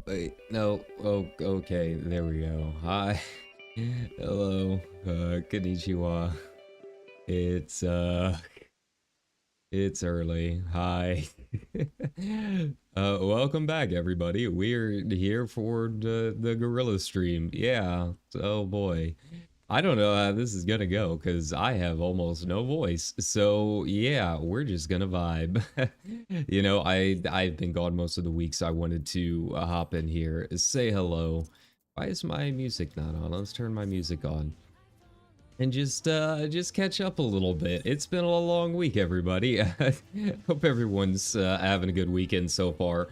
Wait, no. Oh, okay. There we go. Hi. Hello. Konnichiwa. It's, it's early. Hi. Welcome back, everybody. We're here for the gorilla stream. Yeah. Oh, boy. I don't know how this is gonna go because I have almost no voice. So yeah, we're just gonna vibe. I've been gone most of the week, so I wanted to hop in here, say hello. Why is my music not on? Let's turn my music on and just catch up a little bit. It's been a long week, everybody. Hope everyone's having a good weekend so far.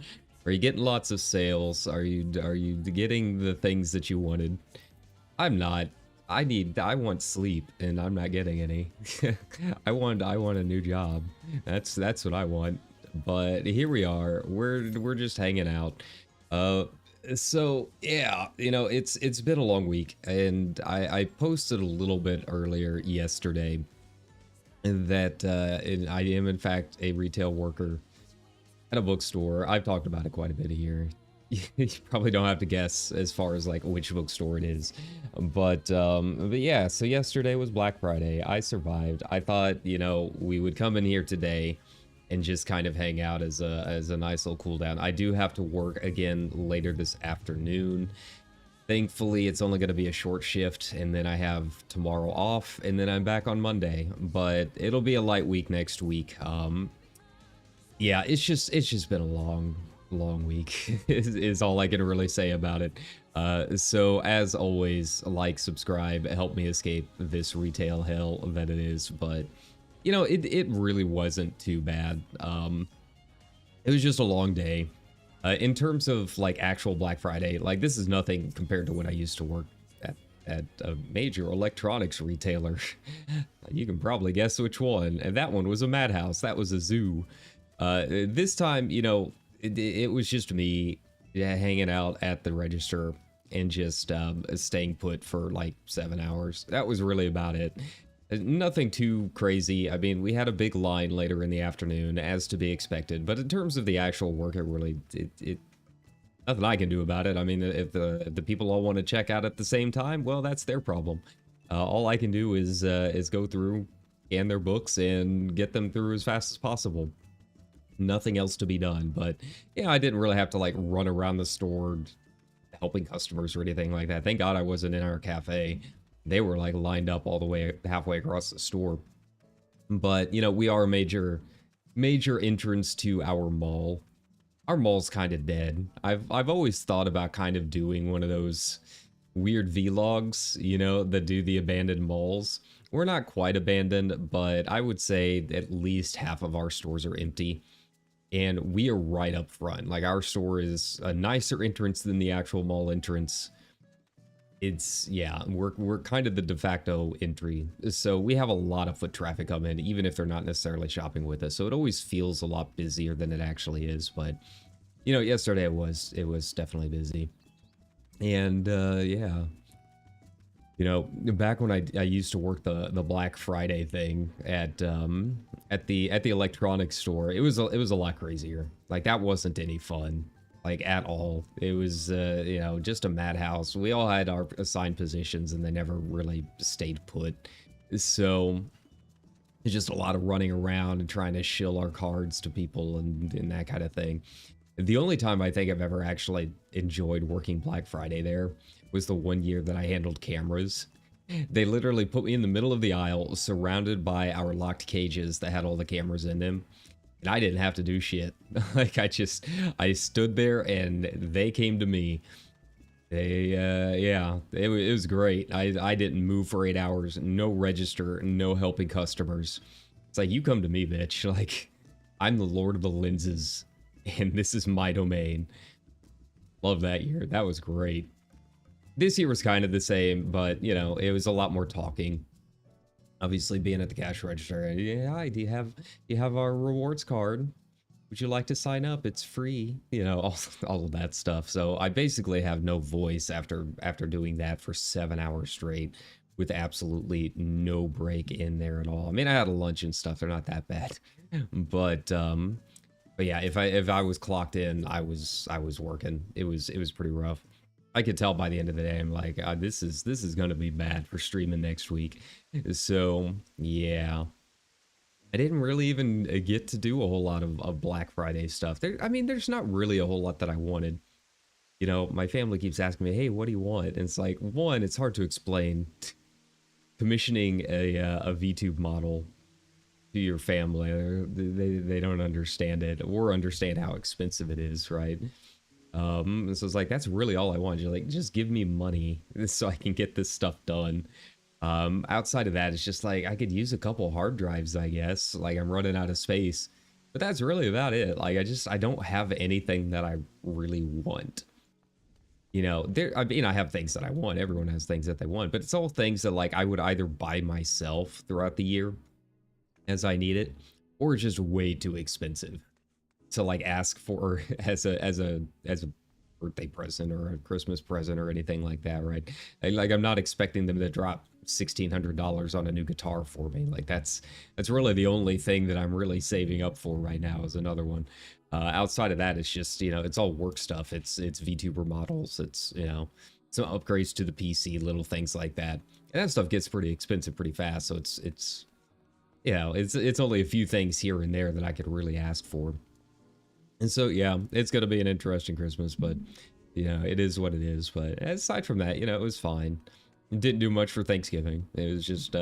Are you getting lots of sales? Are you getting the things that you wanted? I'm not. I want sleep and I'm not getting any. I want a new job. That's what I want. But here we are. We're just hanging out. So yeah, it's been a long week and I posted a little bit earlier yesterday that I am in fact a retail worker at a bookstore. I've talked about it quite a bit here. You probably don't have to guess as far as like which bookstore it is, but yeah. So yesterday was Black Friday. I survived. I thought we would come in here today and just kind of hang out as a nice little cool down. I do have to work again later this afternoon. Thankfully, it's only going to be a short shift, and then I have tomorrow off, and then I'm back on Monday. But it'll be a light week next week. Yeah, it's just been a long week is all I can really say about it. So as always, like, subscribe, help me escape this retail hell that it is. But it really wasn't too bad. It was just a long day. In terms of like actual Black Friday, like this is nothing compared to when I used to work at a major electronics retailer. You can probably guess which one. And that one was a madhouse. That was a zoo. This time, it was just me hanging out at the register and just staying put for like 7 hours. That was really about it. Nothing too crazy. I mean, we had a big line later in the afternoon, as to be expected. But in terms of the actual work, it nothing I can do about it. I mean, if the people all want to check out at the same time, well, that's their problem. All I can do is go through, scan their books, and get them through as fast as possible. Nothing else to be done. But yeah, I didn't really have to like run around the store helping customers or anything like that. Thank God I wasn't in our cafe. They were like lined up all the way halfway across the store. But we are a major entrance to our mall. Our mall's kind of dead. I've always thought about kind of doing one of those weird vlogs, that do the abandoned malls. We're not quite abandoned, but I would say at least half of our stores are empty. And we are right up front. Like, our store is a nicer entrance than the actual mall entrance. It's, yeah, we're kind of the de facto entry. So we have a lot of foot traffic come in, even if they're not necessarily shopping with us. So it always feels a lot busier than it actually is. But, yesterday it was definitely busy. And, yeah. Back when I used to work the Black Friday thing at the electronics store, it was a lot crazier. Like, that wasn't any fun, like, at all. It was just a madhouse. We all had our assigned positions and they never really stayed put. So it's just a lot of running around and trying to shill our cards to people and that kind of thing. The only time I think I've ever actually enjoyed working Black Friday there was the one year that I handled cameras. They literally put me in the middle of the aisle, surrounded by our locked cages that had all the cameras in them. And I didn't have to do shit. Like, I stood there and they came to me. Yeah, it was great. I didn't move for 8 hours, no register, no helping customers. It's like, you come to me, bitch. Like, I'm the Lord of the Lenses, and this is my domain. Love that year. That was great. This year was kind of the same, but, it was a lot more talking. Obviously, being at the cash register. Yeah, hi, do you have our rewards card? Would you like to sign up? It's free. All of that stuff. So I basically have no voice after doing that for 7 hours straight with absolutely no break in there at all. I mean, I had a lunch and stuff. They're not that bad. But But yeah, if I was clocked in, I was working. It was pretty rough. I could tell by the end of the day. I'm like, this is gonna be bad for streaming next week. So yeah, I didn't really even get to do a whole lot of Black Friday stuff. I mean, there's not really a whole lot that I wanted. You know, my family keeps asking me, "Hey, what do you want?" And it's like, one, it's hard to explain. Commissioning a VTube model to your family, they don't understand it or understand how expensive it is, right? So it's like, that's really all I want. You're like, just give me money so I can get this stuff done. Outside of that, it's just like, I could use a couple hard drives, I guess. Like, I'm running out of space, but that's really about it. Like, I don't have anything that I really want. You know, I mean, I have things that I want. Everyone has things that they want, but it's all things that like I would either buy myself throughout the year as I need it, or just way too expensive to like ask for as a birthday present or a Christmas present or anything like that, right? Like I'm not expecting them to drop $1,600 on a new guitar for me. Like that's really the only thing that I'm really saving up for right now is another one. Outside of that, it's just, you know, it's all work stuff. It's VTuber models. It's, you know, some upgrades to the PC, little things like that. And that stuff gets pretty expensive pretty fast. So it's you know, it's only a few things here and there that I could really ask for. And so, yeah, it's going to be an interesting Christmas, but, you know, it is what it is. But aside from that, you know, it was fine. It didn't do much for Thanksgiving. It was just,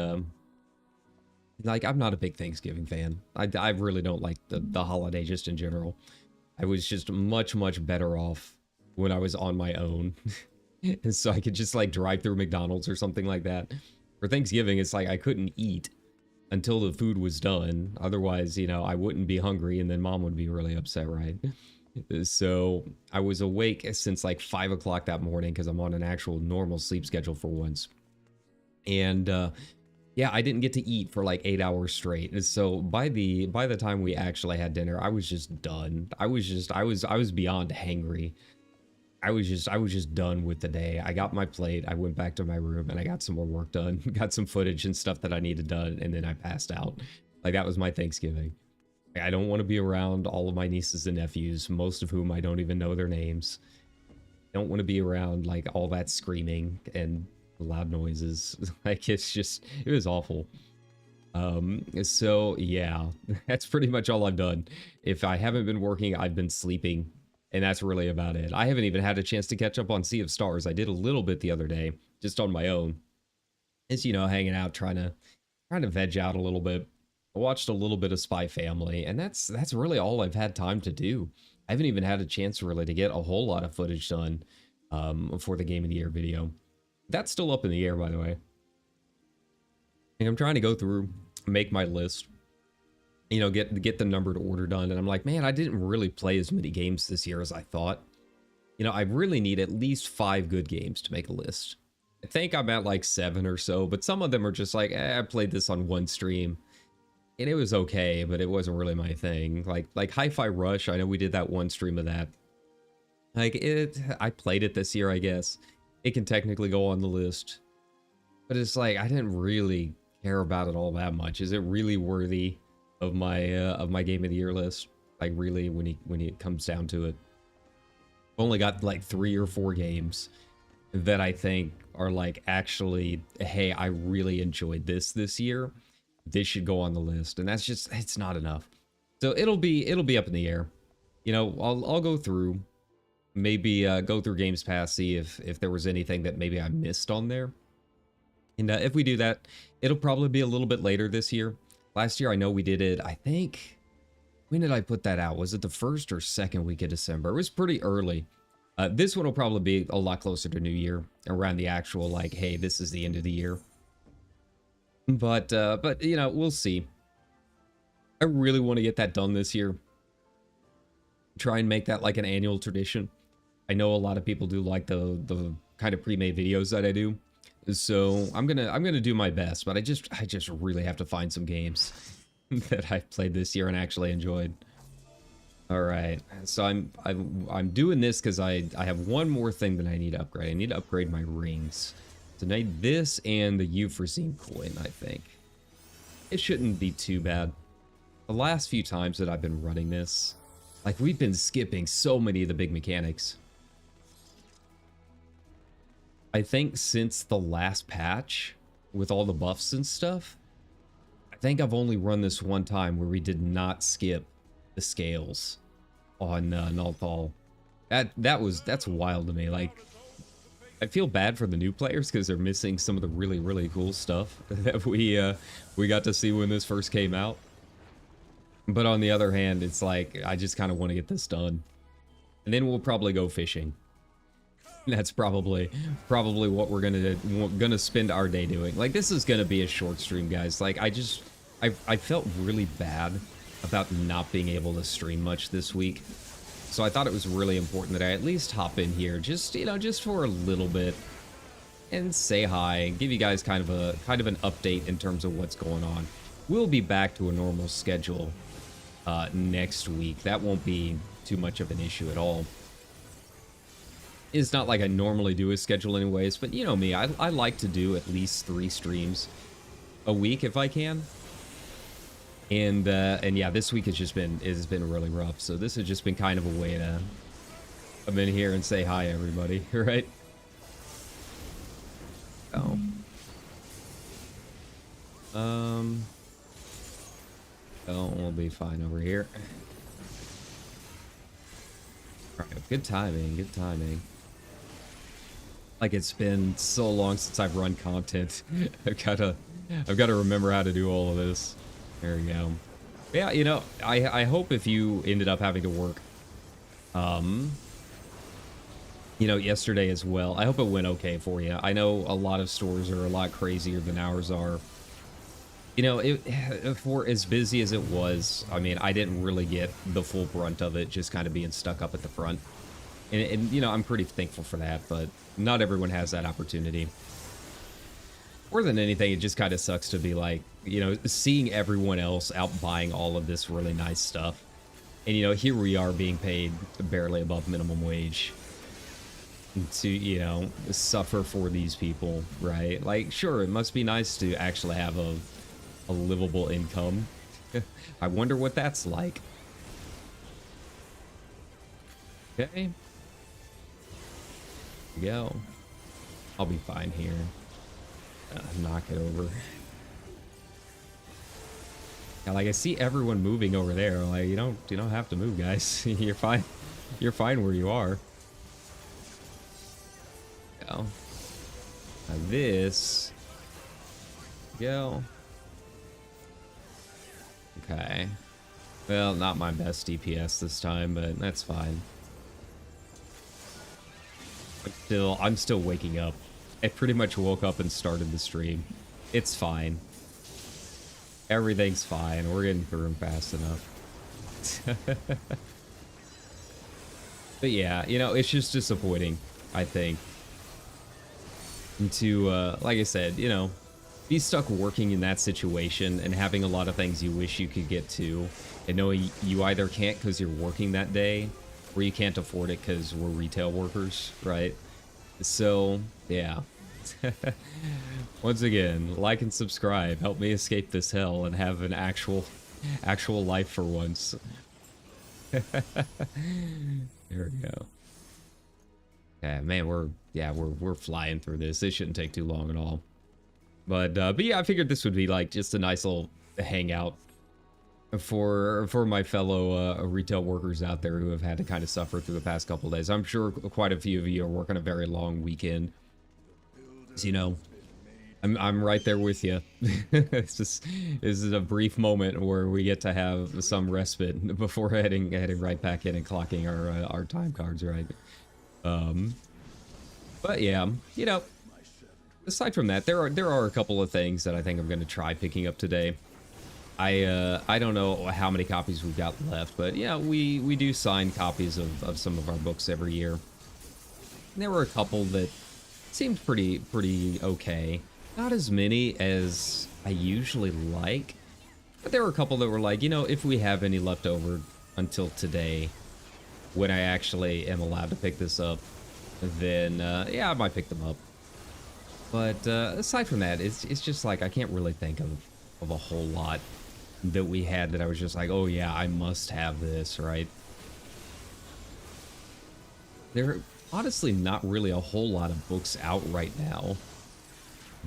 like, I'm not a big Thanksgiving fan. I really don't like the holiday just in general. I was just much, much better off when I was on my own. And so I could just, like, drive through McDonald's or something like that. For Thanksgiving, it's like I couldn't eat until the food was done. Otherwise, you know, I wouldn't be hungry and then mom would be really upset, right? So I was awake since like 5 o'clock that morning because I'm on an actual normal sleep schedule for once. And yeah, I didn't get to eat for like 8 hours straight. And so by the time we actually had dinner, I was just done. I was beyond hangry. I was just done with the day. I got my plate, I went back to my room, and I got some more work done. Got some footage and stuff that I needed done, and then I passed out. Like, that was my Thanksgiving. I don't want to be around all of my nieces and nephews, most of whom I don't even know their names. I don't want to be around, like, all that screaming and loud noises. Like, it was awful. So, yeah, that's pretty much all I've done. If I haven't been working, I've been sleeping. And that's really about it. I haven't even had a chance to catch up on Sea of Stars. I did a little bit the other day, just on my own. It's, you know, hanging out, trying to veg out a little bit. I watched a little bit of Spy Family, and that's really all I've had time to do. I haven't even had a chance really to get a whole lot of footage done for the Game of the Year video. That's still up in the air, by the way. And I'm trying to go through, make my list. You know, get the numbered order done. And I'm like, man, I didn't really play as many games this year as I thought. You know, I really need at least 5 good games to make a list. I think I'm at like 7 or so, but some of them are just like, I played this on one stream. And it was okay, but it wasn't really my thing. Like Hi-Fi Rush, I know we did that one stream of that. Like, I played it this year, I guess. It can technically go on the list. But it's like, I didn't really care about it all that much. Is it really worthy of my Game of the Year list? Like, really, when it comes down to it, I've only got like 3 or 4 games that I think are like, actually, hey, I really enjoyed this year. This should go on the list, and that's just, it's not enough. So it'll be up in the air. You know, I'll go through, maybe go through Games Pass, see if there was anything that maybe I missed on there. And if we do that, it'll probably be a little bit later this year. Last year, I know we did it, I think, when did I put that out? Was it the 1st or 2nd week of December? It was pretty early. This one will probably be a lot closer to New Year, around the actual, like, hey, this is the end of the year. But you know, we'll see. I really want to get that done this year. Try and make that like an annual tradition. I know a lot of people do like the kind of pre-made videos that I do. So I'm gonna do my best, but I just really have to find some games that I've played this year and actually enjoyed. All right, so I'm doing this because I have one more thing that I need to upgrade. I need to upgrade my rings. So I need this and the Euphrosyne coin. I think it shouldn't be too bad. The last few times that I've been running this, Like, we've been skipping so many of the big mechanics. I think since the last patch, with all the buffs and stuff, I think I've only run this one time where we did not skip the scales on Nullfall. That's wild to me. Like, I feel bad for the new players because they're missing some of the really, really cool stuff that we got to see when this first came out. But on the other hand, it's like, I just kind of want to get this done. And then we'll probably go fishing. That's probably what we're gonna spend our day doing. Like, this is gonna be a short stream, guys. Like, I felt really bad about not being able to stream much this week. So I thought it was really important that I at least hop in here, just, you know, just for a little bit and say hi and give you guys kind of an update in terms of what's going on. We'll be back to a normal schedule next week. That won't be too much of an issue at all. It's not like I normally do a schedule anyways, but you know me, I like to do at least 3 streams a week if I can. And yeah, this week has been really rough. So this has just been kind of a way to come in here and say hi, everybody, right? Oh. Oh, we'll be fine over here. Alright, good timing, good timing. Like, it's been so long since I've run content. I've got to remember how to do all of this. There we go. Yeah, you know, I hope if you ended up having to work, you know, yesterday as well, I hope it went okay for you. I know a lot of stores are a lot crazier than ours are. You know, for as busy as it was, I mean, I didn't really get the full brunt of it, just kind of being stuck up at the front. And you know, I'm pretty thankful for that, but not everyone has that opportunity. More than anything, it just kind of sucks to be like, you know, seeing everyone else out buying all of this really nice stuff. And, you know, here we are being paid barely above minimum wage to, you know, suffer for these people, right? Like, sure, it must be nice to actually have a livable income. I wonder what that's like. Okay. Go. I'll be fine here. Knock it over. Yeah, like, I see everyone moving over there. Like, you don't have to move, guys. You're fine. You're fine where you are. Go. Now this. Go. Okay. Well, not my best DPS this time, but that's fine. I'm still waking up. I pretty much woke up and started the stream. It's fine. Everything's fine. We're getting through them fast enough. But yeah, you know, it's just disappointing, I think. To, like I said, you know, be stuck working in that situation and having a lot of things you wish you could get to, and knowing you either can't because you're working that day, or you can't afford it because we're retail workers, right? So, yeah. Once again, like and subscribe. Help me escape this hell and have an actual life for once. There we go. Yeah, man, we're flying through this. This shouldn't take too long at all. But yeah, I figured this would be like just a nice little hangout for my fellow retail workers out there who have had to kind of suffer through the past couple of days. I'm sure quite a few of you are working a very long weekend. So, you know, I'm right there with you. It's just, this is a brief moment where we get to have some respite before heading right back in and clocking our time cards, right? But yeah, you know, aside from that, there are a couple of things that I think I'm going to try picking up today. I don't know how many copies we've got left, but yeah, we do sign copies of some of our books every year. And there were a couple that seemed pretty okay. Not as many as I usually like, but there were a couple that were like, you know, if we have any left over until today, when I actually am allowed to pick this up, then yeah, I might pick them up. But aside from that, it's just like I can't really think of a whole lot that we had that I was just like, oh yeah, I must have this, right? there are honestly not really a whole lot of books out right now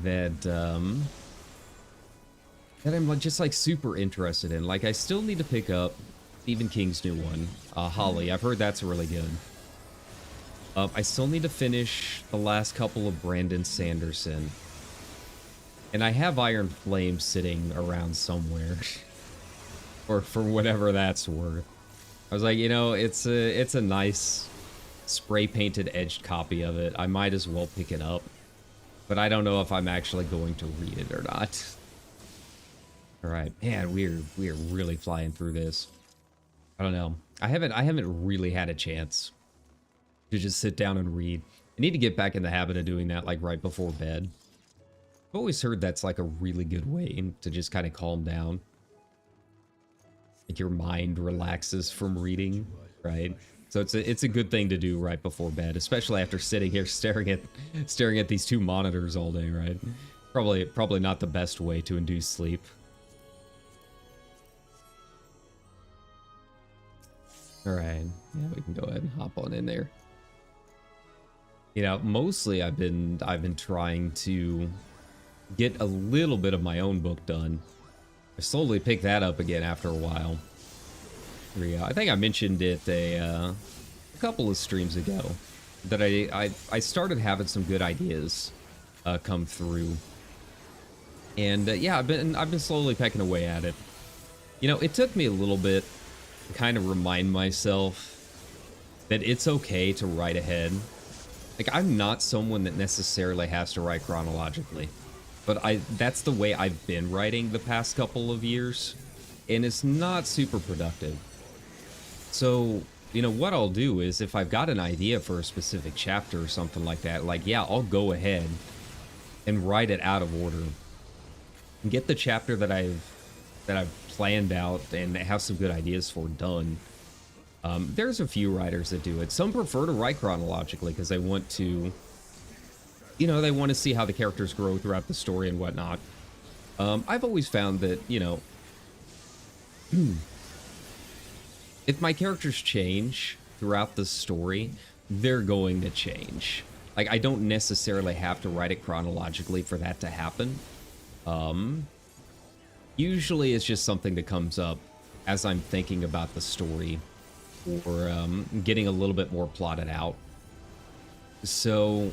that that I'm like, just like super interested in. Like I still need to pick up Stephen King's new one, Holly. I've heard that's really good. I still need to finish the last couple of Brandon Sanderson. And I have Iron Flame sitting around somewhere. Or for whatever that's worth. I was like, you know, it's a nice spray painted edged copy of it. I might as well pick it up. But I don't know if I'm actually going to read it or not. Alright, man, we're really flying through this. I don't know. I haven't really had a chance to just sit down and read. I need to get back in the habit of doing that like right before bed. I've always heard that's like a really good way to just kind of calm down. Like your mind relaxes from reading, right? So it's a good thing to do right before bed, especially after sitting here staring at these two monitors all day, right? Probably not the best way to induce sleep. All right, yeah, we can go ahead and hop on in there. You know, mostly I've been trying to get a little bit of my own book done. I slowly picked that up again after a while. I think I mentioned it a couple of streams ago that I started having some good ideas come through, and yeah, I've been slowly pecking away at it. You know, it took me a little bit to kind of remind myself that it's okay to write ahead. Like, I'm not someone that necessarily has to write chronologically, but that's the way I've been writing the past couple of years, and it's not super productive. So, you know, what I'll do is if I've got an idea for a specific chapter or something like that, like, yeah, I'll go ahead and write it out of order and get the chapter that I've planned out and have some good ideas for done. There's a few writers that do it. Some prefer to write chronologically because they want to, you know, they want to see how the characters grow throughout the story and whatnot. I've always found that, you know, if my characters change throughout the story, they're going to change. Like, I don't necessarily have to write it chronologically for that to happen. Usually it's just something that comes up as I'm thinking about the story or getting a little bit more plotted out. So,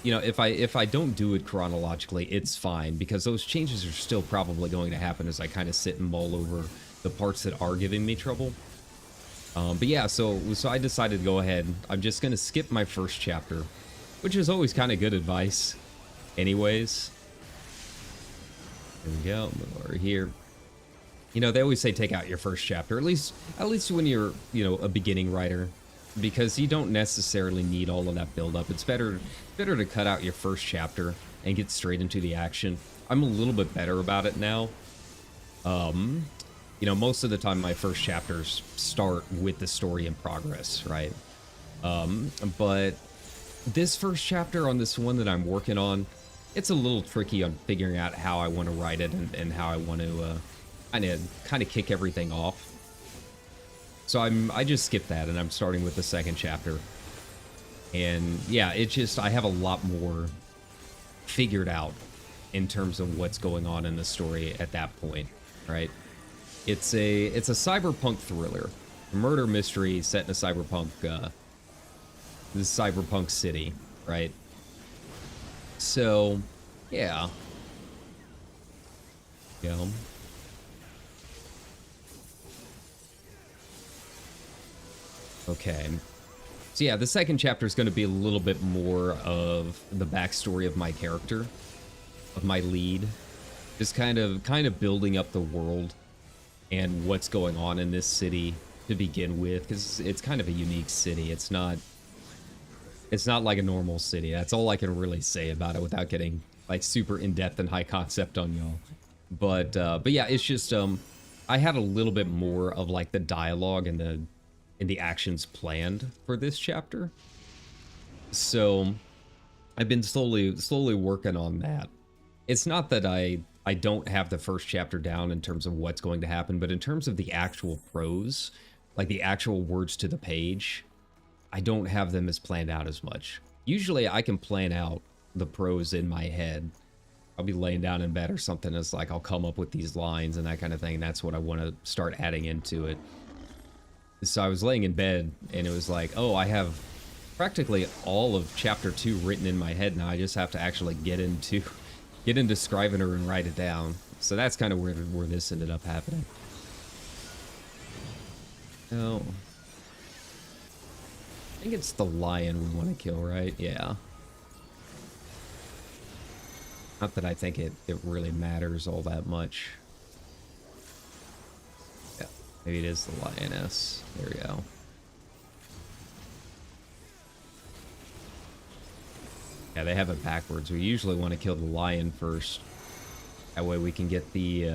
you know, if I don't do it chronologically, it's fine because those changes are still probably going to happen as I kind of sit and mull over the parts that are giving me trouble. But yeah, so I decided to go ahead. I'm just going to skip my first chapter, which is always kind of good advice anyways. There we go, move over here. You know, they always say take out your first chapter, at least when you're, you know, a beginning writer, because you don't necessarily need all of that build up. It's better to cut out your first chapter and get straight into the action. I'm a little bit better about it now. You know, most of the time my first chapters start with the story in progress, right? But this first chapter on this one that I'm working on, it's a little tricky on figuring out how I want to write it and how I want to kind of kick everything off. So I just skipped that and I'm starting with the second chapter. And yeah, it just, I have a lot more figured out in terms of what's going on in the story at that point, right? It's a cyberpunk thriller, a murder mystery set in a cyberpunk city, right? So, yeah. You know. Okay. So yeah, the second chapter is going to be a little bit more of the backstory of my character, of my lead, just kind of building up the world and what's going on in this city to begin with, because it's kind of a unique city. It's not like a normal city. That's all I can really say about it without getting like super in-depth and high concept on y'all. But yeah, it's just I had a little bit more of like the dialogue and the actions planned for this chapter. So I've been slowly working on that. It's not that I don't have the first chapter down in terms of what's going to happen, but in terms of the actual prose, like the actual words to the page, I don't have them as planned out as much. Usually I can plan out the pros in my head. I'll be laying down in bed or something. It's like I'll come up with these lines and that kind of thing. That's what I want to start adding into it. So I was laying in bed and it was like, oh, I have practically all of chapter 2 written in my head now. I just have to actually get into Scrivener and write it down. So that's kind of where this ended up happening. Oh. I think it's the lion we want to kill, right? Yeah. Not that I think it really matters all that much. Yeah, maybe it is the lioness. There we go. Yeah, they have it backwards. We usually want to kill the lion first. That way we can get the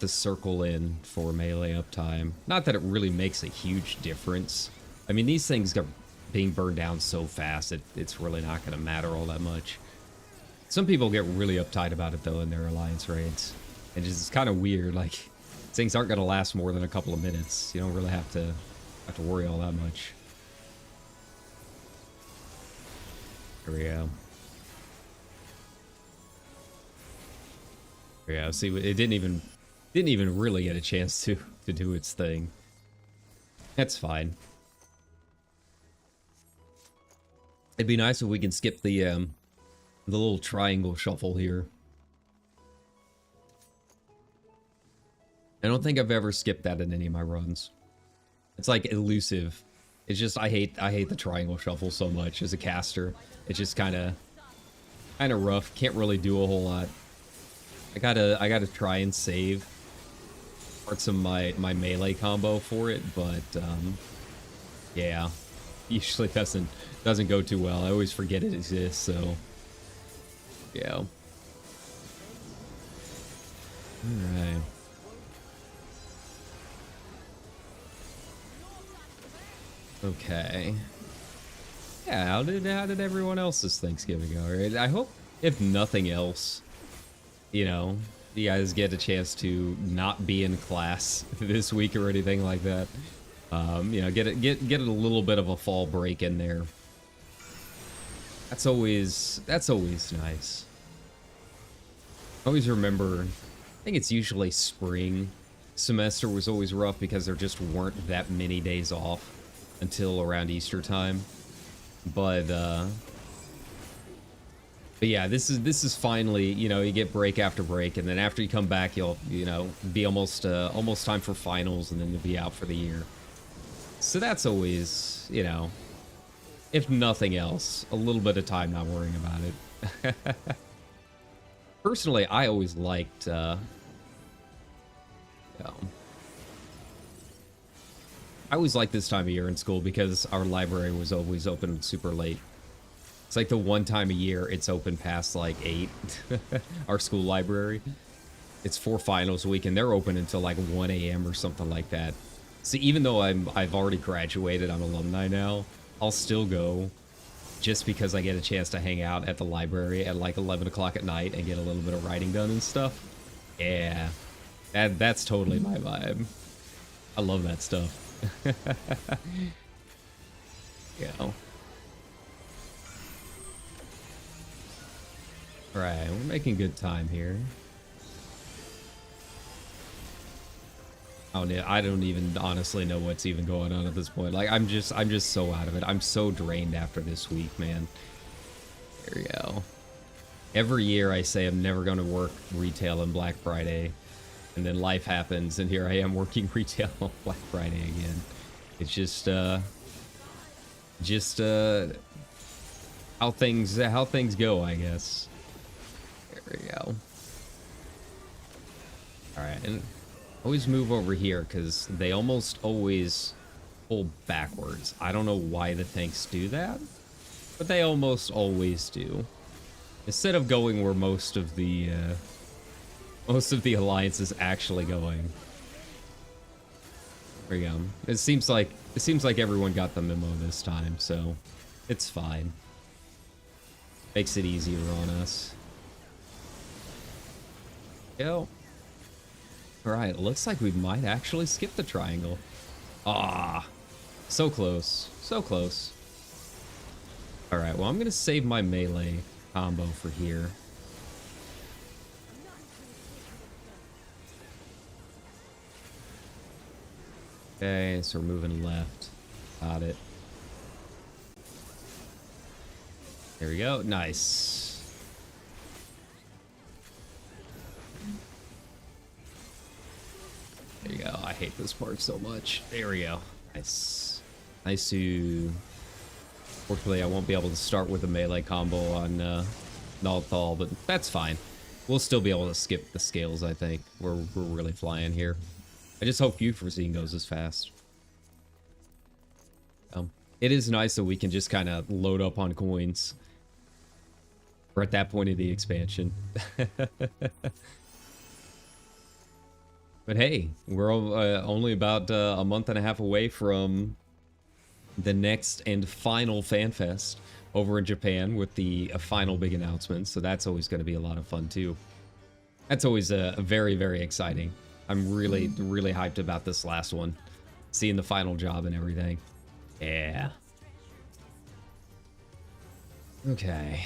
circle in for melee uptime. Not that it really makes a huge difference. I mean, these things are being burned down so fast, it's really not going to matter all that much. Some people get really uptight about it, though, in their alliance raids. And it's kind of weird, like, things aren't going to last more than a couple of minutes. You don't really have to worry all that much. There we go. Yeah, see, it didn't even really get a chance to do its thing. That's fine. It'd be nice if we can skip the little triangle shuffle here. I don't think I've ever skipped that in any of my runs. It's like elusive. It's just I hate the triangle shuffle so much as a caster. It's just kind of rough. Can't really do a whole lot. I gotta try and save parts of my melee combo for it, but yeah, usually doesn't go too well. I always forget it exists, so yeah. All right. Okay. Yeah, how did everyone else's Thanksgiving go? Right? I hope, if nothing else, you know, you guys get a chance to not be in class this week or anything like that. You know, get a little bit of a fall break in there. That's always nice. I always remember, I think it's usually spring semester was always rough because there just weren't that many days off until around Easter time. But yeah, this is finally, you know, you get break after break, and then after you come back, you'll, you know, be almost time for finals, and then you'll be out for the year. So that's always, you know, if nothing else, a little bit of time not worrying about it. Personally, I always liked, you know, I always liked this time of year in school because our library was always open super late. It's like the one time a year it's open past like 8. Our school library. It's for finals week and they're open until like 1 a.m. or something like that. So even though I've already graduated, I'm alumni now, I'll still go just because I get a chance to hang out at the library at like 11 o'clock at night and get a little bit of writing done and stuff. Yeah, that's totally my vibe. I love that stuff. Yeah. Alright, we're making good time here. I don't even honestly know what's even going on at this point. Like, I'm just so out of it. I'm so drained after this week, man. There we go. Every year I say I'm never going to work retail on Black Friday, and then life happens, and here I am working retail on Black Friday again. It's just how things go, I guess. There we go. All right, and always move over here because they almost always pull backwards. I don't know why the tanks do that, but they almost always do. Instead of going where most of the alliance is actually going. There we go. It seems like everyone got the memo this time, so it's fine. Makes it easier on us. Yo. Alright, looks like we might actually skip the triangle. Ah, So close. So close. Alright, well, I'm going to save my melee combo for here. Okay, so we're moving left. Got it. There we go. Nice. There you go. I hate this part so much. There we go. Nice. Nice to... Fortunately, I won't be able to start with a melee combo on Nalthal, but that's fine. We'll still be able to skip the scales, I think. We're really flying here. I just hope Euphrazine goes as fast. It is nice that we can just kind of load up on coins. We're at that point of the expansion. But hey, we're only about a month and a half away from the next and final FanFest over in Japan with the final big announcement. So that's always going to be a lot of fun too. That's always a very, very exciting. I'm really, really hyped about this last one. Seeing the final job and everything. Yeah. Okay.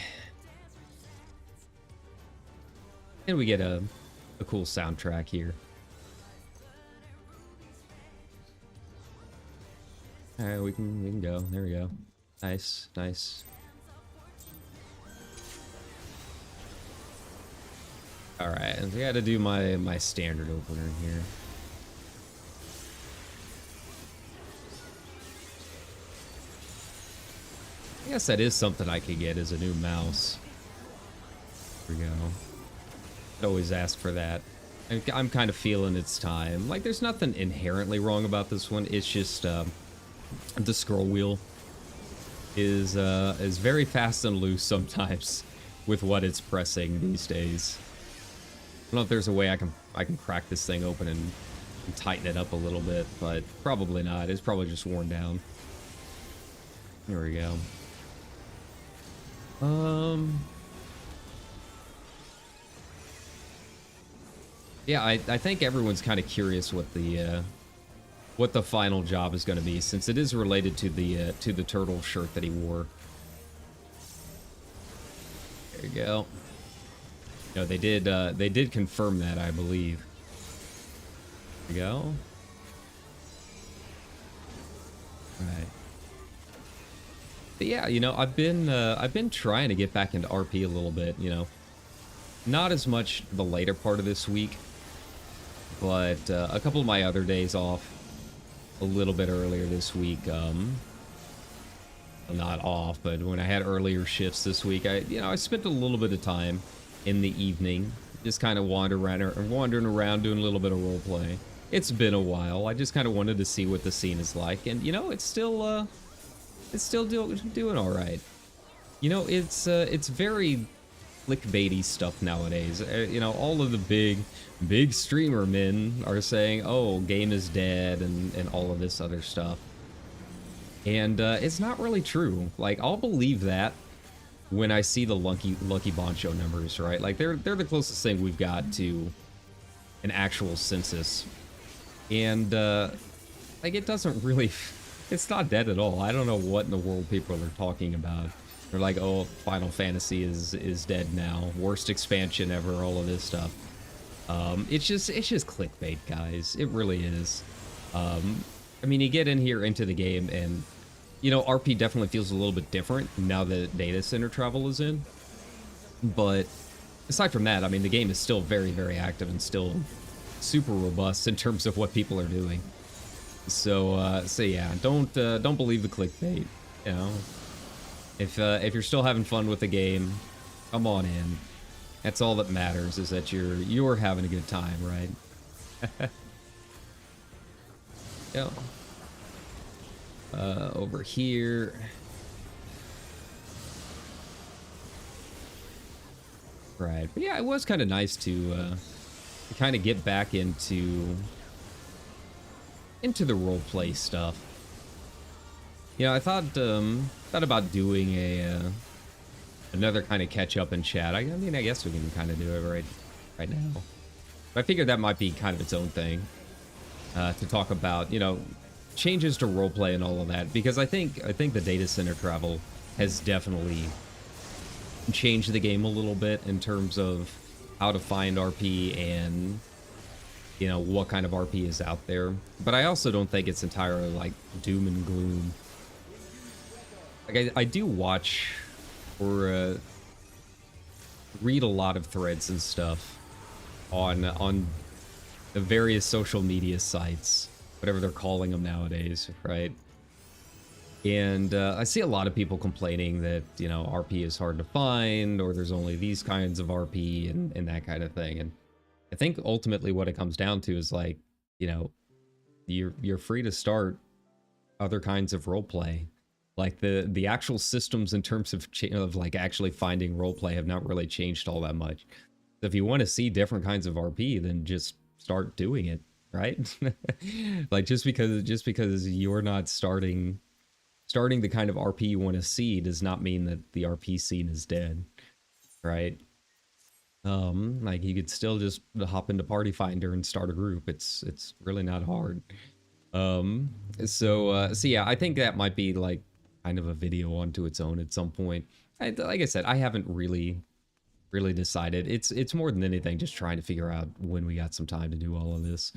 And we get a cool soundtrack here. Alright, we can go. There we go. Nice, nice. Alright, I gotta do my standard opener here. I guess that is something I could get as a new mouse. There we go. I'd always ask for that. I'm kind of feeling its time. Like, there's nothing inherently wrong about this one. It's just the scroll wheel is very fast and loose sometimes with what it's pressing these days. I don't know if there's a way I can crack this thing open and tighten it up a little bit, but probably not. It's probably just worn down. There we go. Yeah, I think everyone's kind of curious what the final job is going to be, since it is related to the turtle shirt that he wore. There you go. No, they did confirm that, I believe. There you go. Right. But yeah, you know, I've been trying to get back into RP a little bit, you know. Not as much the later part of this week, but a couple of my other days off a little bit earlier this week. Not off, but when I had earlier shifts this week, I spent a little bit of time in the evening just kind of wandering around doing a little bit of role play. It's been a while. I just kind of wanted to see what the scene is like, and you know, it's still doing all right. You know, it's very clickbaity stuff nowadays. You know, all of the big streamer men are saying, oh, game is dead, and all of this other stuff. And it's not really true. Like, I'll believe that when I see the Lucky Boncho numbers, right? Like, they're the closest thing we've got to an actual census. And like, it doesn't really, it's not dead at all. I don't know what in the world people are talking about. They're like, oh, Final Fantasy is dead now. Worst expansion ever, all of this stuff. It's just clickbait, guys. It really is. I mean, you get in here into the game and, you know, RP definitely feels a little bit different now that data center travel is in. But aside from that, I mean, the game is still very, very active and still super robust in terms of what people are doing. So yeah, don't believe the clickbait. You know, if you're still having fun with the game, come on in. That's all that matters, is that you're having a good time, right? Yeah. Over here. Right, but yeah, it was kind of nice to kind of get back into the roleplay stuff. You know, I thought about doing another kind of catch up and chat. I mean, I guess we can kind of do it right now. But I figured that might be kind of its own thing to talk about. You know, changes to roleplay and all of that, because I think the data center travel has definitely changed the game a little bit in terms of how to find RP and, you know, what kind of RP is out there. But I also don't think it's entirely like doom and gloom. Like I do watch or read a lot of threads and stuff on the various social media sites, whatever they're calling them nowadays, right? And I see a lot of people complaining that, you know, RP is hard to find, or there's only these kinds of RP and that kind of thing. And I think ultimately what it comes down to is like, you know, you're free to start other kinds of roleplay. Like the actual systems in terms of like actually finding roleplay have not really changed all that much. So if you want to see different kinds of RP, then just start doing it, right? Like just because you're not starting the kind of RP you want to see does not mean that the RP scene is dead, right? Like you could still just hop into Party Finder and start a group. It's really not hard. So yeah, I think that might be like kind of a video onto its own at some point. Like I said, I haven't really decided. It's more than anything just trying to figure out when we got some time to do all of this.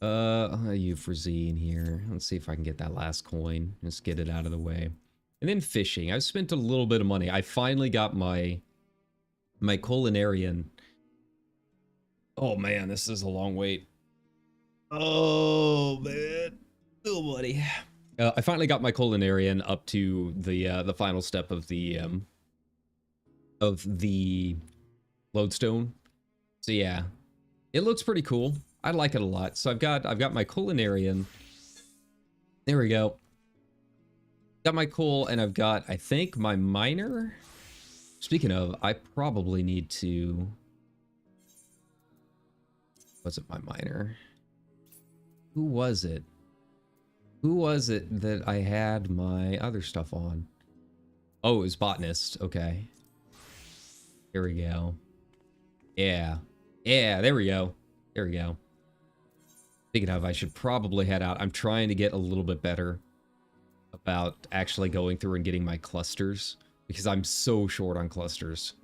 Euphrazine here. Let's see if I can get that last coin. Just get it out of the way. And then fishing. I've spent a little bit of money. I finally got my culinarian. Oh man, this is a long wait. Oh man. Oh buddy. I finally got my culinarian up to the final step of the lodestone. So yeah, it looks pretty cool. I like it a lot. So I've got my culinarian. There we go. Got my coal, and I've got, I think, my miner. Speaking of, I probably need to. Was it my miner? Who was it? Who was it that I had my other stuff on? Oh, it was botanist. Okay. Here we go. Yeah. Yeah, there we go. There we go. Speaking of, I should probably head out. I'm trying to get a little bit better about actually going through and getting my clusters, because I'm so short on clusters.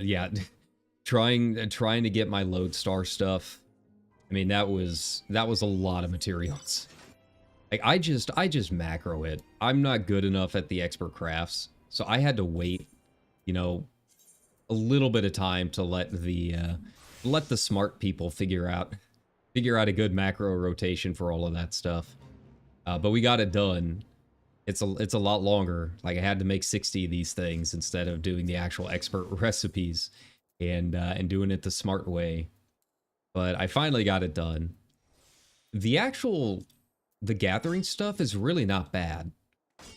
Yeah, trying to get my lodestar stuff. I mean, that was a lot of materials. Like I just macro it. I'm not good enough at the expert crafts, so I had to wait, you know, a little bit of time to let the smart people figure out a good macro rotation for all of that stuff. But we got it done. It's a lot longer. Like I had to make 60 of these things instead of doing the actual expert recipes and doing it the smart way. But I finally got it done. The gathering stuff is really not bad.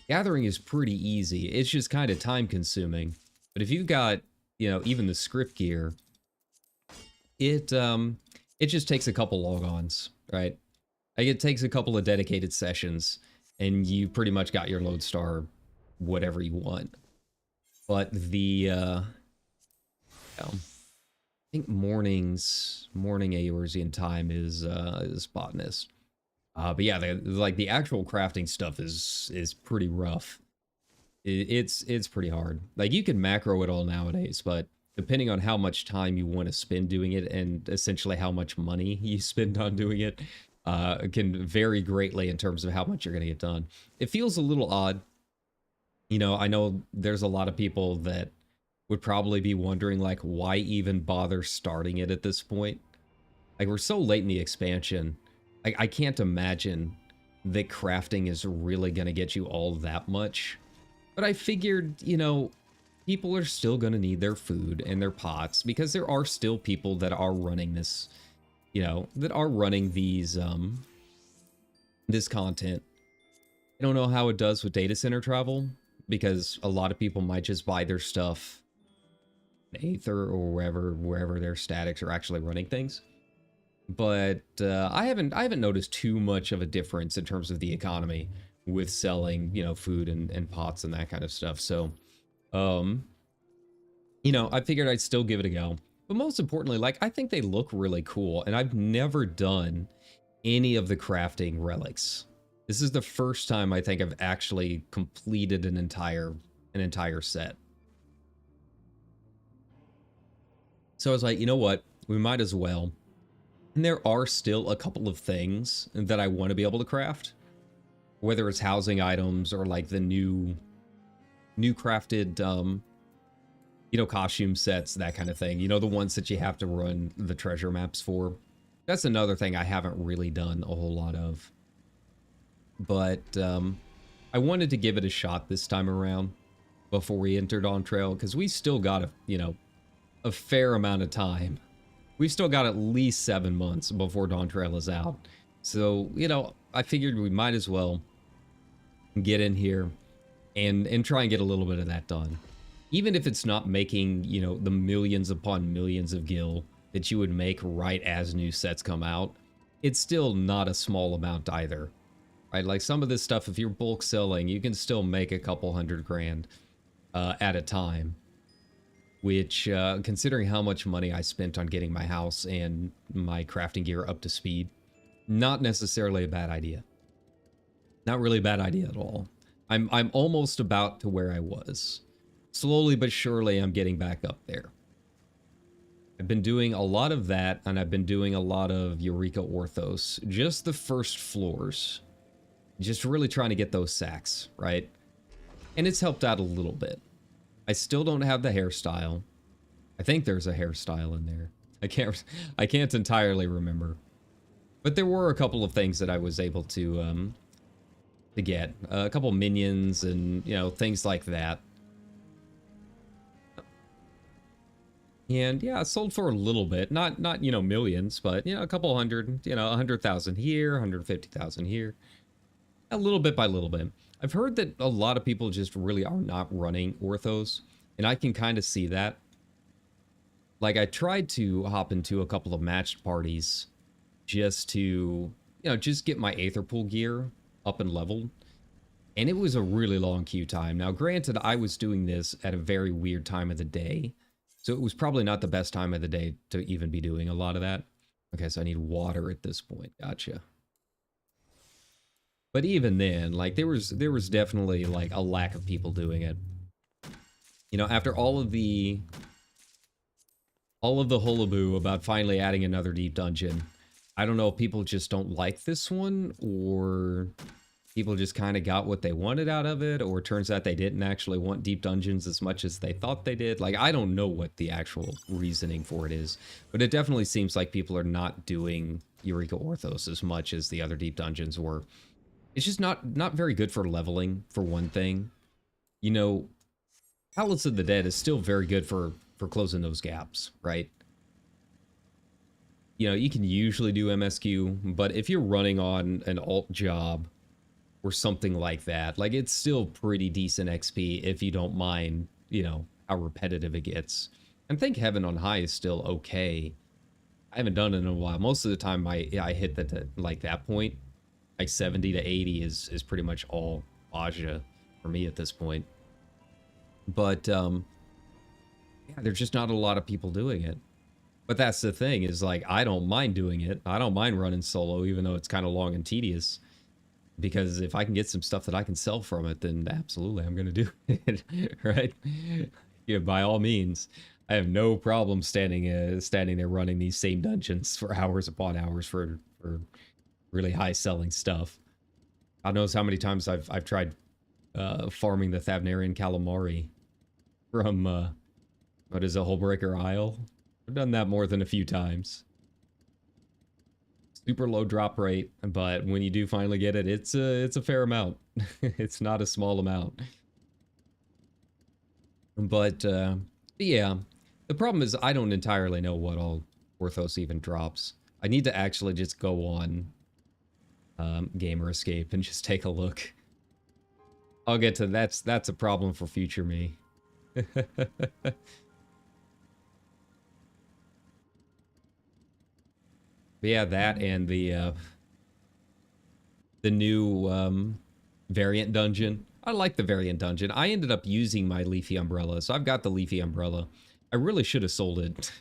Gathering is pretty easy. It's just kind of time consuming. But if you've got, you know, even the script gear, it just takes a couple logons, right? Like it takes a couple of dedicated sessions, and you pretty much got your lodestar, whatever you want. But I think morning Eorzean time is botanist. But yeah, the actual crafting stuff is pretty rough. It's pretty hard. Like you can macro it all nowadays, but depending on how much time you want to spend doing it and essentially how much money you spend on doing it, can vary greatly in terms of how much you're going to get done. It feels a little odd. You know, I know there's a lot of people that would probably be wondering, like, why even bother starting it at this point? Like, we're so late in the expansion. I can't imagine that crafting is really going to get you all that much. But I figured, you know, people are still going to need their food and their pots, because there are still people that are running this, you know, that are running these, this content. I don't know how it does with data center travel, because a lot of people might just buy their stuff in Aether or wherever their statics are actually running things. But I haven't noticed too much of a difference in terms of the economy with selling, you know, food and pots and that kind of stuff. So, you know, I figured I'd still give it a go. But most importantly, like, I think they look really cool, and I've never done any of the crafting relics. This is the first time I think I've actually completed an entire set. So I was like, you know what? We might as well. And there are still a couple of things that I want to be able to craft, whether it's housing items or like the new crafted, you know, costume sets, that kind of thing. You know, the ones that you have to run the treasure maps for. That's another thing I haven't really done a whole lot of. But I wanted to give it a shot this time around before we entered on trail, because we still got a fair amount of time. We've still got at least 7 months before Dawn Trail is out. So, you know, I figured we might as well get in here and try and get a little bit of that done. Even if it's not making, you know, the millions upon millions of gil that you would make right as new sets come out, it's still not a small amount either. Right? Like some of this stuff, if you're bulk selling, you can still make a couple $100 grand at a time. Which, considering how much money I spent on getting my house and my crafting gear up to speed, not necessarily a bad idea. Not really a bad idea at all. I'm almost about to where I was. Slowly but surely, I'm getting back up there. I've been doing a lot of that, and I've been doing a lot of Eureka Orthos. Just the first floors. Just really trying to get those sacks, right? And it's helped out a little bit. I still don't have the hairstyle. I think there's a hairstyle in there. I can't entirely remember. But there were a couple of things that I was able to get. A couple minions and, you know, things like that. And yeah, it sold for a little bit. Not you know, millions, but, you know, a couple hundred, you know, 100,000 here, 150,000 here. A little bit by little bit. I've heard that a lot of people just really are not running Orthos, and I can kind of see that. Like, I tried to hop into a couple of matched parties just to, you know, just get my Aetherpool gear up and leveled, and it was a really long queue time. Now, granted, I was doing this at a very weird time of the day, so it was probably not the best time of the day to even be doing a lot of that. Okay, so I need water at this point. Gotcha. But even then, like, there was definitely, like, a lack of people doing it. You know, after all of the hullaboo about finally adding another deep dungeon, I don't know if people just don't like this one, or people just kind of got what they wanted out of it, or it turns out they didn't actually want deep dungeons as much as they thought they did. Like, I don't know what the actual reasoning for it is, but it definitely seems like people are not doing Eureka Orthos as much as the other deep dungeons were. It's just not very good for leveling, for one thing. You know, Palace of the Dead is still very good for closing those gaps, right? You know, you can usually do MSQ, but if you're running on an alt job or something like that, like, it's still pretty decent XP if you don't mind, you know, how repetitive it gets. And think Heaven on High is still okay. I haven't done it in a while. Most of the time I hit that point. Like 70 to 80 is pretty much all Aja for me at this point. But yeah, there's just not a lot of people doing it. But that's the thing, is like, I don't mind doing it. I don't mind running solo, even though it's kind of long and tedious. Because if I can get some stuff that I can sell from it, then absolutely I'm gonna do it, right? Yeah, by all means. I have no problem standing there running these same dungeons for hours upon hours for really high selling stuff. God knows how many times I've tried farming the Thavnarian Calamari from what is it, Hullbreaker Isle? I've done that more than a few times. Super low drop rate, but when you do finally get it, it's a fair amount. It's not a small amount. But yeah, the problem is I don't entirely know what all Orthos even drops. I need to actually just go on Gamer Escape and just take a look. I'll get to that's a problem for future me. But yeah, that and the new variant dungeon. I like the variant dungeon. I ended up using my Leafy Umbrella, so I've got the Leafy Umbrella. I really should have sold it.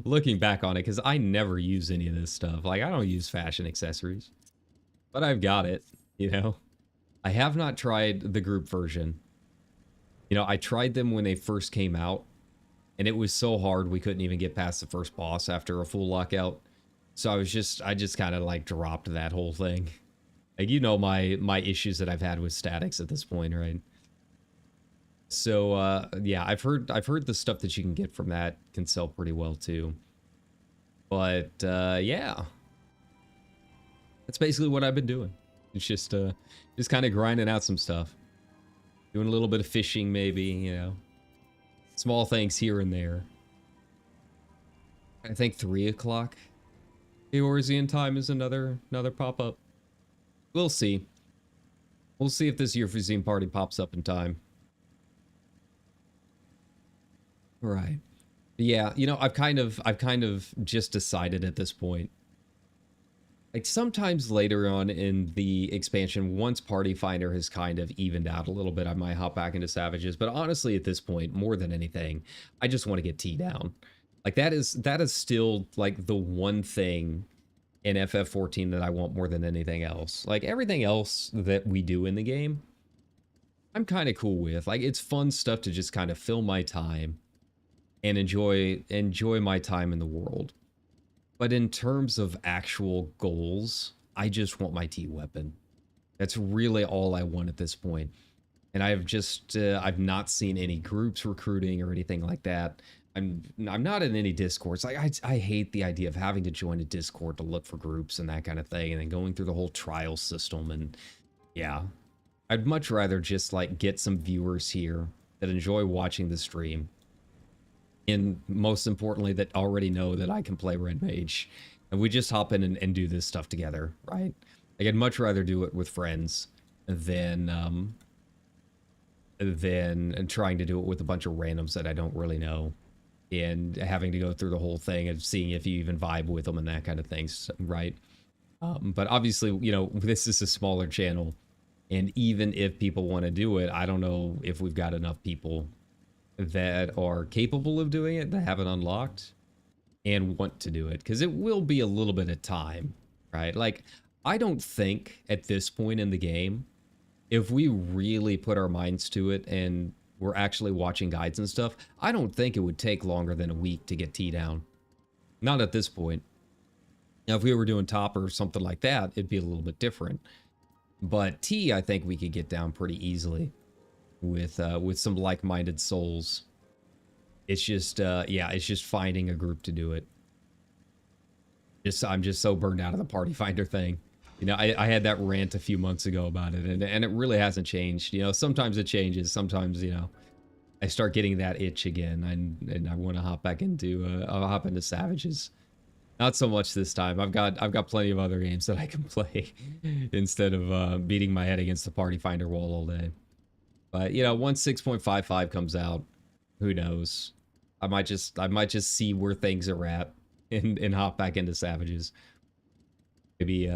Looking back on it, because I never use any of this stuff. Like, I don't use fashion accessories. But I've got it, you know? I have not tried the group version. You know, I tried them when they first came out, and it was so hard we couldn't even get past the first boss after a full lockout. So I just kind of like dropped that whole thing. Like, you know, my issues that I've had with statics at this point, right? So yeah, I've heard the stuff that you can get from that can sell pretty well too. But yeah, that's basically what I've been doing. It's just kind of grinding out some stuff, doing a little bit of fishing, maybe, you know, small things here and there. I think 3 o'clock Eorzean time is another pop up. We'll see. We'll see if this Eorzean party pops up in time. All right. Yeah, you know, I've kind of just decided at this point. Like, sometimes later on in the expansion, once Party Finder has kind of evened out a little bit, I might hop back into Savages. But honestly, at this point, more than anything, I just want to get T down. Like, that is still, like, the one thing in FF14 that I want more than anything else. Like, everything else that we do in the game, I'm kind of cool with. Like, it's fun stuff to just kind of fill my time and enjoy my time in the world. But in terms of actual goals, I just want my T weapon. That's really all I want at this point. And I've just I've not seen any groups recruiting or anything like that. I'm not in any discords. Like, I hate the idea of having to join a Discord to look for groups and that kind of thing, and then going through the whole trial system. And yeah, I'd much rather just like get some viewers here that enjoy watching the stream, and most importantly, that already know that I can play Red Mage, and we just hop in and do this stuff together, right? Like, I'd much rather do it with friends than trying to do it with a bunch of randoms that I don't really know, and having to go through the whole thing of seeing if you even vibe with them and that kind of things, right? But obviously, you know, this is a smaller channel, and even if people want to do it, I don't know if we've got enough people that are capable of doing it, that haven't unlocked and want to do it, because it will be a little bit of time, right? Like, I don't think at this point in the game, if we really put our minds to it and we're actually watching guides and stuff, I don't think it would take longer than a week to get T down. Not at this point. Now, if we were doing top or something like that, it'd be a little bit different. But T, I think we could get down pretty easily with some like-minded souls. It's just yeah, it's just finding a group to do it. I'm just so burned out of the Party Finder thing. You know, I had that rant a few months ago about it, and it really hasn't changed. You know, sometimes it changes. Sometimes, you know, I start getting that itch again, and I want to hop back into I'll hop into Savages. Not so much this time. I've got plenty of other games that I can play instead of beating my head against the Party Finder wall all day. But, you know, once 6.55 comes out, who knows? I might just see where things are at and hop back into Savages. Maybe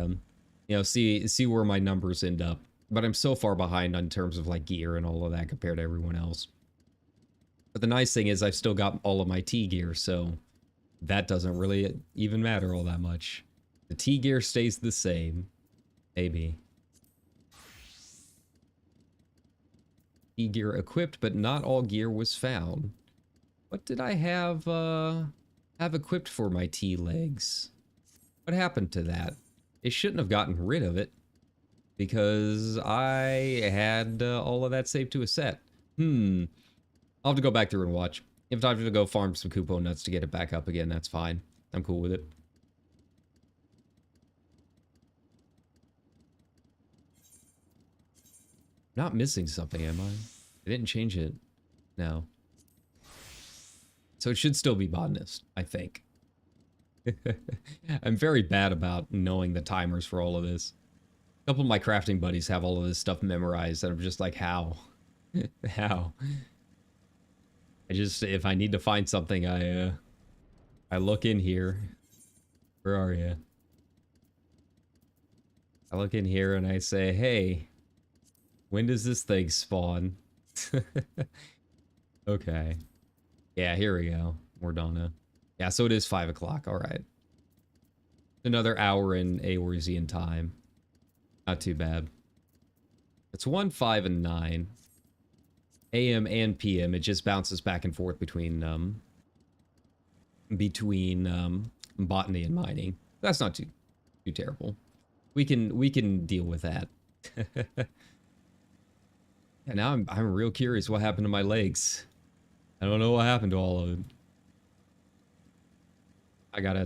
you know, see where my numbers end up. But I'm so far behind in terms of like gear and all of that compared to everyone else. But the nice thing is I've still got all of my T gear, so that doesn't really even matter all that much. The T gear stays the same. Maybe. T gear equipped, but not all gear was found. What did I have equipped for my T legs? What happened to that? It shouldn't have gotten rid of it, because I had all of that saved to a set. I'll have to go back through and watch. If I have to go farm some Kupo nuts to get it back up again, that's fine. I'm cool with it. Not missing something, am I? I didn't change it. No. So it should still be botanist, I think. I'm very bad about knowing the timers for all of this. A couple of my crafting buddies have all of this stuff memorized, and I'm just like, how? How? If I need to find something, I look in here. Where are you? I look in here and I say, hey, when does this thing spawn? Okay. Yeah, here we go. Mordana. Yeah, so it is 5 o'clock. All right. Another hour in Eorzean time. Not too bad. It's 1, 5, and 9. AM and PM. It just bounces back and forth between botany and mining. That's not too terrible. We can deal with that. Yeah, now I'm real curious what happened to my legs. I don't know what happened to all of it.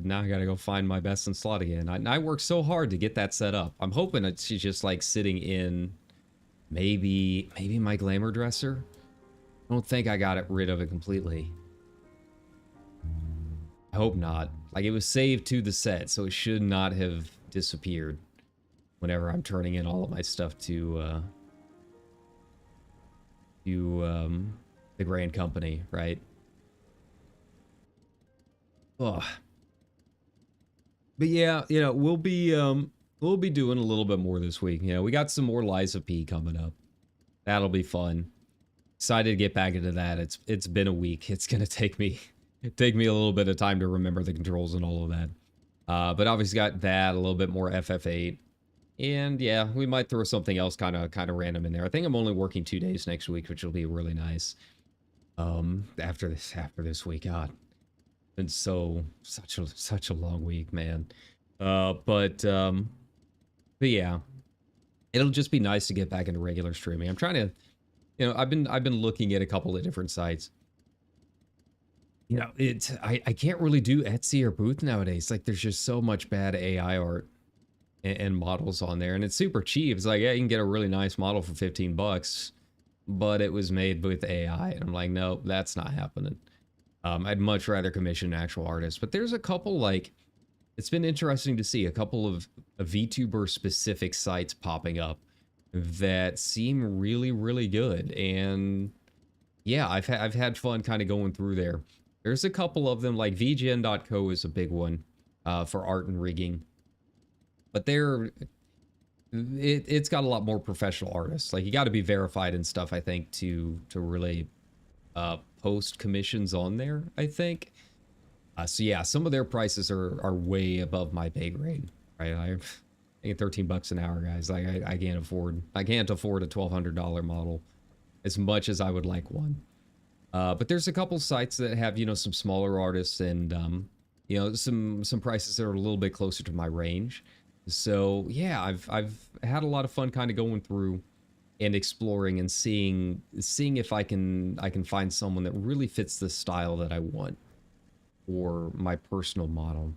Now I gotta go find my best in slot again. I worked so hard to get that set up. I'm hoping it's just like sitting in maybe my glamour dresser. I don't think I got rid of it completely. I hope not. Like, it was saved to the set, so it should not have disappeared whenever I'm turning in all of my stuff to the Grand Company, right? Ugh. But yeah, you know, we'll be doing a little bit more this week. You know, we got some more Lies of P coming up. That'll be fun. Excited to get back into that. It's been a week. It's gonna take me a little bit of time to remember the controls and all of that. But obviously got that, a little bit more FF8. And yeah, we might throw something else kind of random in there. I think I'm only working 2 days next week, which will be really nice. After this week, God, been such a long week, man. But yeah, it'll just be nice to get back into regular streaming. I'm trying to, you know, I've been looking at a couple of different sites. You know, I can't really do Etsy or Booth nowadays. Like, there's just so much bad AI art and models on there, and it's super cheap. It's like, yeah, you can get a really nice model for 15 bucks, but it was made with AI, and I'm like, no, that's not happening. I'd much rather commission an actual artist. But there's a couple, like, it's been interesting to see a couple of VTuber specific sites popping up that seem really, really good. And yeah, I've had fun kind of going through there. There's a couple of them, like vgen.co is a big one for art and rigging. But it's got a lot more professional artists. Like, you got to be verified and stuff, I think, to really post commissions on there, I think. So yeah, some of their prices are way above my pay grade, right? I think 13 bucks an hour, guys. Like, I can't afford a $1,200 model as much as I would like one. But there's a couple sites that have, you know, some smaller artists and you know, some prices that are a little bit closer to my range. So yeah, I've had a lot of fun kind of going through and exploring and seeing if I can find someone that really fits the style that I want for my personal model.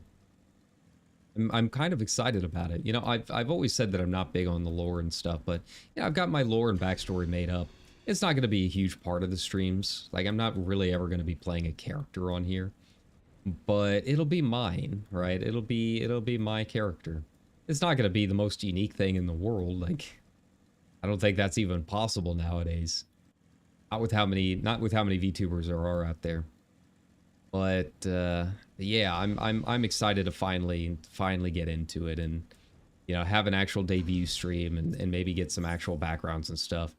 I'm kind of excited about it. You know, I've always said that I'm not big on the lore and stuff, but yeah, I've got my lore and backstory made up. It's not going to be a huge part of the streams. Like, I'm not really ever going to be playing a character on here, but it'll be mine, right? It'll be my character. It's not going to be the most unique thing in the world. Like, I don't think that's even possible nowadays. Not with how many VTubers there are out there. But yeah, I'm excited to finally get into it and, you know, have an actual debut stream and maybe get some actual backgrounds and stuff.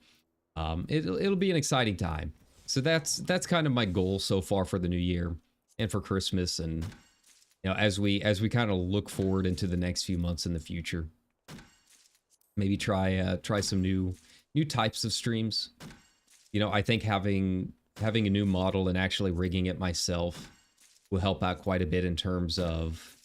It'll be an exciting time. So that's kind of my goal so far for the new year and for Christmas, and you know, as we kind of look forward into the next few months in the future, maybe try some new types of streams. You know, I think having a new model and actually rigging it myself will help out quite a bit in terms of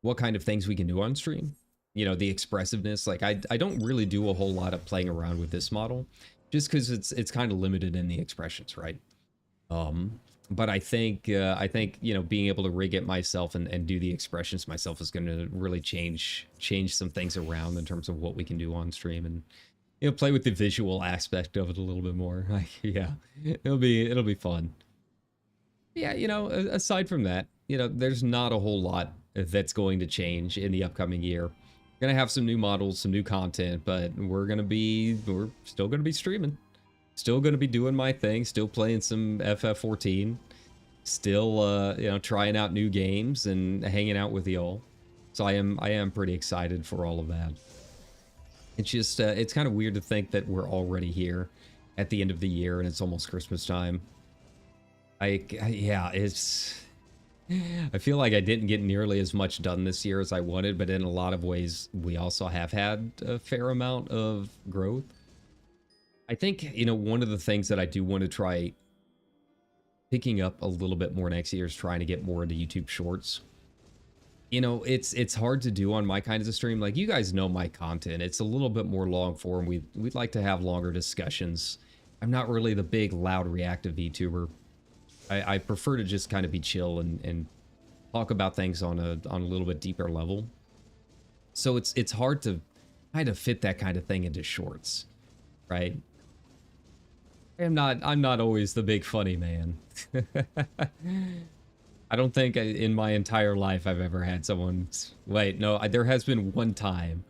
what kind of things we can do on stream. You know, the expressiveness. Like, I don't really do a whole lot of playing around with this model, just because it's kind of limited in the expressions, right? But I think you know, being able to rig it myself and do the expressions myself is going to really change some things around in terms of what we can do on stream, and you know, play with the visual aspect of it a little bit more. Like, yeah, it'll be fun. Yeah, you know, aside from that, you know, there's not a whole lot that's going to change in the upcoming year. We're gonna have some new models, some new content, but we're still gonna be streaming. Still gonna be doing my thing, still playing some FF14, still you know, trying out new games and hanging out with y'all. So I am pretty excited for all of that. It's just it's kind of weird to think that we're already here at the end of the year and it's almost Christmas time. Yeah, it's I feel like I didn't get nearly as much done this year as I wanted, but in a lot of ways, we also have had a fair amount of growth. I think, you know, one of the things that I do want to try picking up a little bit more next year is trying to get more into YouTube Shorts. You know, it's hard to do on my kinds of stream. Like, you guys know my content. It's a little bit more long form. We'd like to have longer discussions. I'm not really the big, loud, reactive VTuber. I prefer to just kind of be chill and talk about things on a little bit deeper level. So it's hard to kind of fit that kind of thing into shorts, right? I'm not always the big funny man. I don't think in my entire life I've ever had someone... Wait, no, there has been one time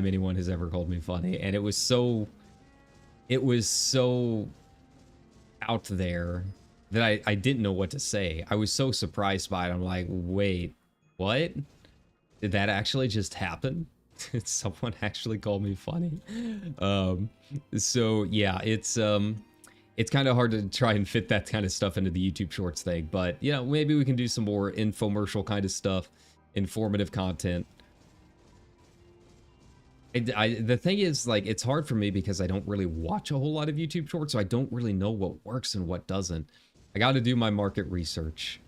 anyone has ever called me funny, and it was so out there that I didn't know what to say. I was so surprised by it. I'm like, wait, what? Did that actually just happen? Did someone actually call me funny? So yeah, it's kind of hard to try and fit that kind of stuff into the YouTube Shorts thing, but you know, maybe we can do some more infomercial kind of stuff, informative content. The thing is, like, it's hard for me because I don't really watch a whole lot of YouTube Shorts, so I don't really know what works and what doesn't. I got to do my market research.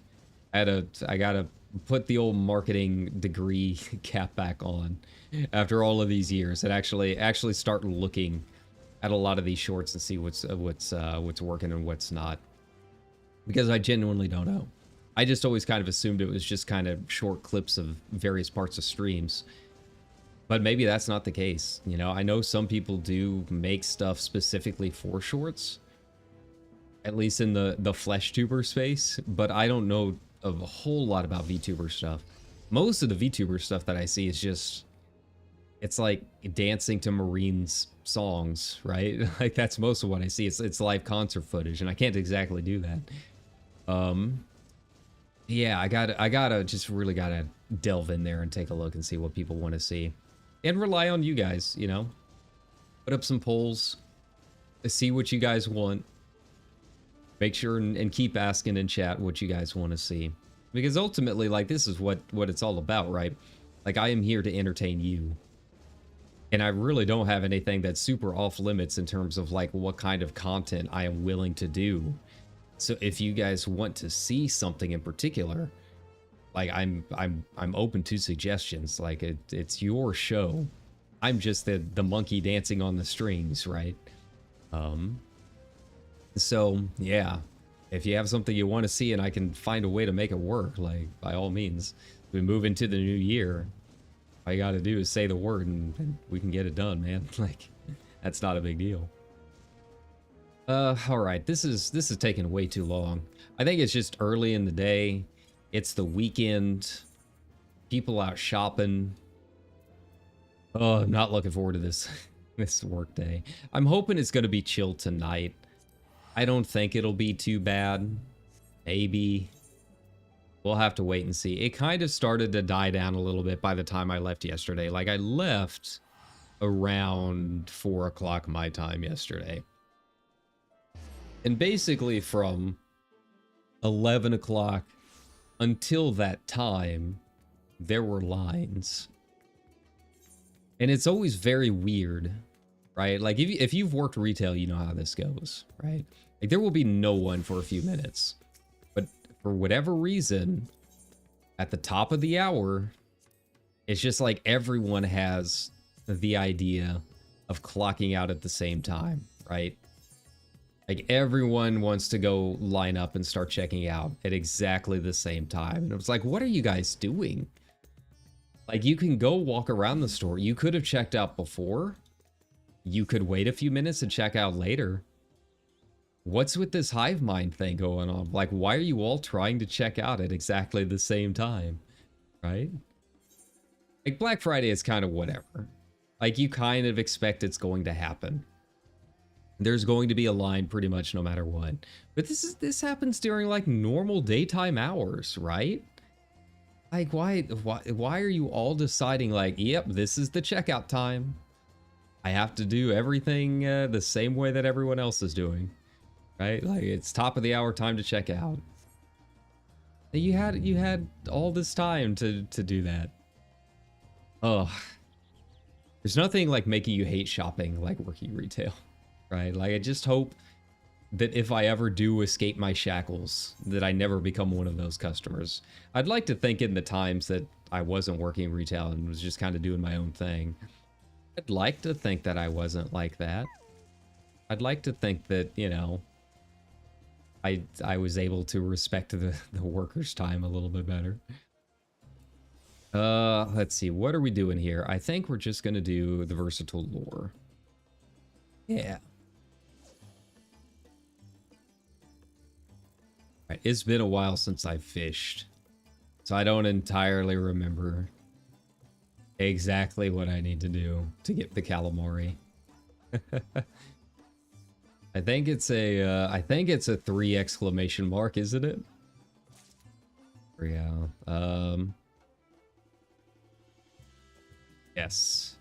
I got to put the old marketing degree cap back on after all of these years and actually start looking at a lot of these shorts and see what's working and what's not, because I genuinely don't know. I just always kind of assumed it was just kind of short clips of various parts of streams, but maybe that's not the case. You know, I know some people do make stuff specifically for shorts, at least in the flesh tuber space, but I don't know of a whole lot about VTuber stuff. Most of the VTuber stuff that I see is just, it's like dancing to Marines songs, right? Like, that's most of what I see. It's live concert footage, and I can't exactly do that. Yeah, I really gotta delve in there and take a look and see what people want to see, and rely on you guys. You know, put up some polls, see what you guys want. Make sure and keep asking in chat what you guys want to see, because ultimately, like, this is what it's all about, right? Like, I am here to entertain you. And I really don't have anything that's super off limits in terms of like what kind of content I am willing to do. So if you guys want to see something in particular, like, I'm open to suggestions. Like, it's your show. I'm just the monkey dancing on the strings, right? So yeah, if you have something you want to see and I can find a way to make it work, like, by all means, we move into the new year. All you gotta do is say the word and we can get it done, man. Like, that's not a big deal. All right, this is taking way too long. I think it's just early in the day. It's the weekend. People out shopping. Oh, I'm not looking forward to this this work day. I'm hoping it's gonna be chill tonight. I don't think it'll be too bad. Maybe. We'll have to wait and see. It kind of started to die down a little bit by the time I left yesterday. Like, I left around 4 o'clock my time yesterday. And basically from 11 o'clock until that time, there were lines. And it's always very weird, right? Like, if you've worked retail, you know how this goes, right? Like, there will be no one for a few minutes. For whatever reason, at the top of the hour, it's just like everyone has the idea of clocking out at the same time, right? Like, everyone wants to go line up and start checking out at exactly the same time. And it was like, what are you guys doing? Like, you can go walk around the store. You could have checked out before. You could wait a few minutes and check out later. What's with this hive mind thing going on? Like, why are you all trying to check out at exactly the same time? Right? Like, Black Friday is kind of whatever. Like, you kind of expect it's going to happen. There's going to be a line pretty much no matter what. But this happens during, like, normal daytime hours, right? Like, why are you all deciding, like, yep, this is the checkout time. I have to do everything the same way that everyone else is doing. Right? Like, it's top of the hour time to check out. You had all this time to do that. Oh, there's nothing like making you hate shopping like working retail, right? Like I just hope that if I ever do escape my shackles, that I never become one of those customers. I'd like to think in the times that I wasn't working retail and was just kind of doing my own thing, I'd like to think that I wasn't like that. I'd like to think that, you know, I was able to respect the workers' time a little bit better. Let's see. What are we doing here? I think we're just going to do the versatile lore. Yeah. Right, it's been a while since I've fished, so I don't entirely remember exactly what I need to do to get the calamari. I think it's a 3 exclamation mark, isn't it? Yeah. Yes.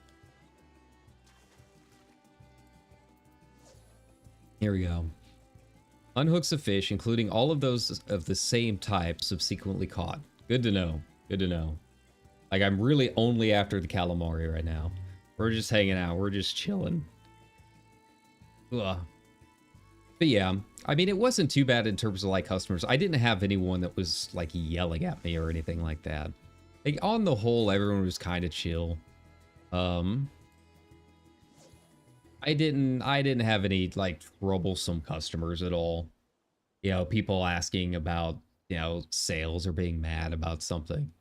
Here we go. Unhooks a fish, including all of those of the same type subsequently caught. Good to know. Good to know. Like, I'm really only after the calamari right now. We're just hanging out. We're just chilling. Ugh. But yeah, I mean, it wasn't too bad in terms of, like, customers. I didn't have anyone that was, like, yelling at me or anything like that. Like, on the whole, everyone was kind of chill. I didn't have any, like, troublesome customers at all. You know, people asking about, you know, sales or being mad about something.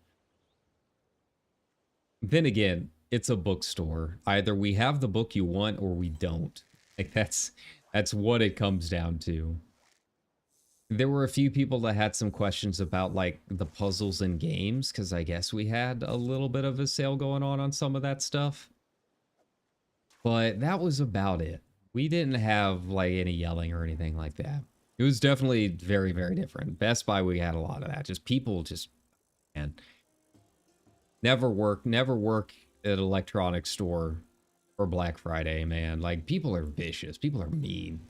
Then again, it's a bookstore. Either we have the book you want or we don't. Like, that's what it comes down to. There were a few people that had some questions about, like, the puzzles and games, because I guess we had a little bit of a sale going on some of that stuff. But that was about it. We didn't have, like, any yelling or anything like that. It was definitely very, very different. Best Buy, we had a lot of that. Just people just, man, never work at an electronics store for Black Friday, man. Like, people are vicious. People are mean.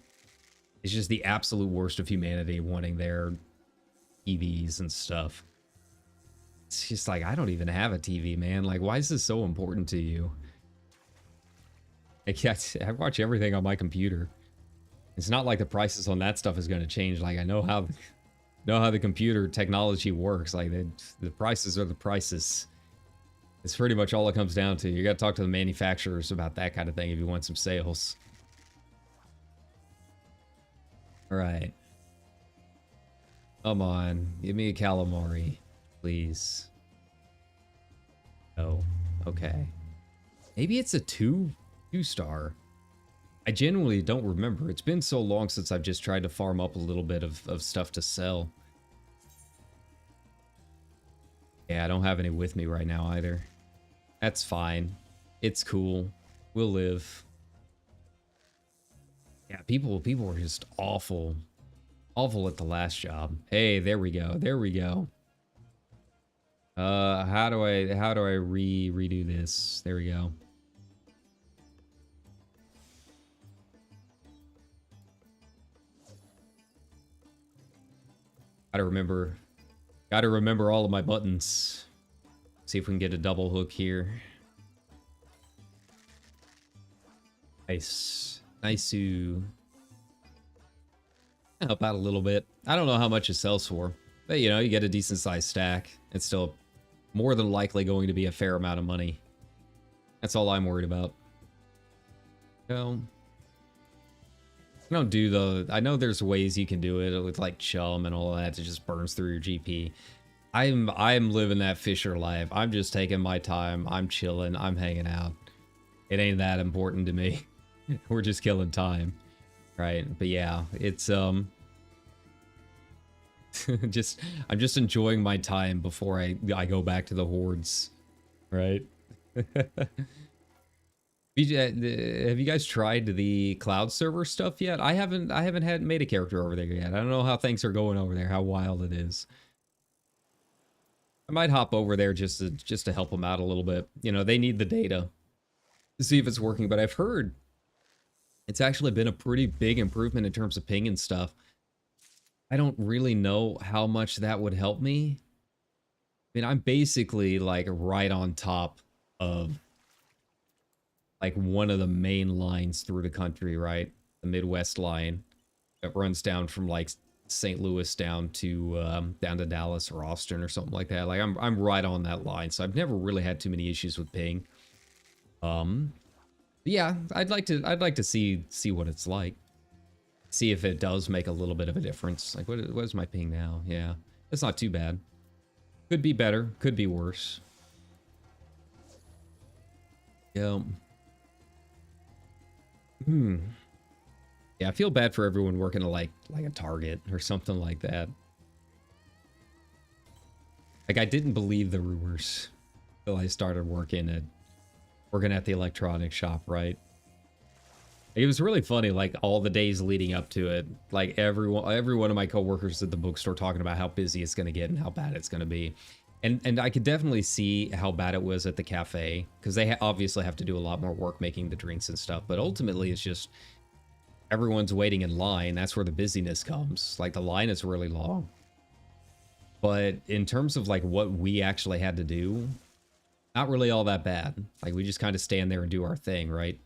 It's just the absolute worst of humanity wanting their TVs and stuff. It's just like, I don't even have a TV, man. Like, why is this so important to you? Like, I watch everything on my computer. It's not like the prices on that stuff is going to change. Like, I know how the computer technology works. Like, the prices are the prices. It's pretty much all it comes down to. You got to talk to the manufacturers about that kind of thing if you want some sales. All right. Come on. Give me a calamari, please. Oh, okay. Maybe it's a two-star. I genuinely don't remember. It's been so long since I've just tried to farm up a little bit of stuff to sell. Yeah, I don't have any with me right now either. That's fine. It's cool. We'll live. Yeah, people were just awful. Awful at the last job. Hey, there we go. There we go. How do I redo this? There we go. Gotta remember all of my buttons. See if we can get a double hook here. Nice. Nice-oo. Help out a little bit. I don't know how much it sells for, but you know, you get a decent sized stack. It's still more than likely going to be a fair amount of money. That's all I'm worried about. So, I don't do the... I know there's ways you can do it with like chum and all that. It just burns through your GP. I'm living that Fisher life. I'm just taking my time. I'm chilling. I'm hanging out. It ain't that important to me. We're just killing time. Right? But yeah, it's I'm just enjoying my time before I go back to the hordes. Right? Have you guys tried the cloud server stuff yet? I haven't made a character over there yet. I don't know how things are going over there, how wild it is. I might hop over there just to help them out a little bit. You know, they need the data to see if it's working, but I've heard it's actually been a pretty big improvement in terms of ping and stuff. I don't really know how much that would help me. I mean, I'm basically like right on top of like one of the main lines through the country, right? The Midwest line that runs down from like St. Louis down to Dallas or Austin or something like that. Like I'm right on that line, so I've never really had too many issues with ping. Yeah, I'd like to see what it's like. See if it does make a little bit of a difference. Like what is my ping now? Yeah, it's not too bad. Could be better, could be worse. Yeah. Yeah, I feel bad for everyone working at like a Target or something like that. Like I didn't believe the rumors until I started working at the electronics shop, right? It was really funny, like all the days leading up to it, like every one of my coworkers at the bookstore talking about how busy it's gonna get and how bad it's gonna be. And I could definitely see how bad it was at the cafe, because they obviously have to do a lot more work making the drinks and stuff, but ultimately it's just everyone's waiting in line. That's where the busyness comes. Like the line is really long. But in terms of like what we actually had to do, not really all that bad. Like we just kind of stand there and do our thing, right?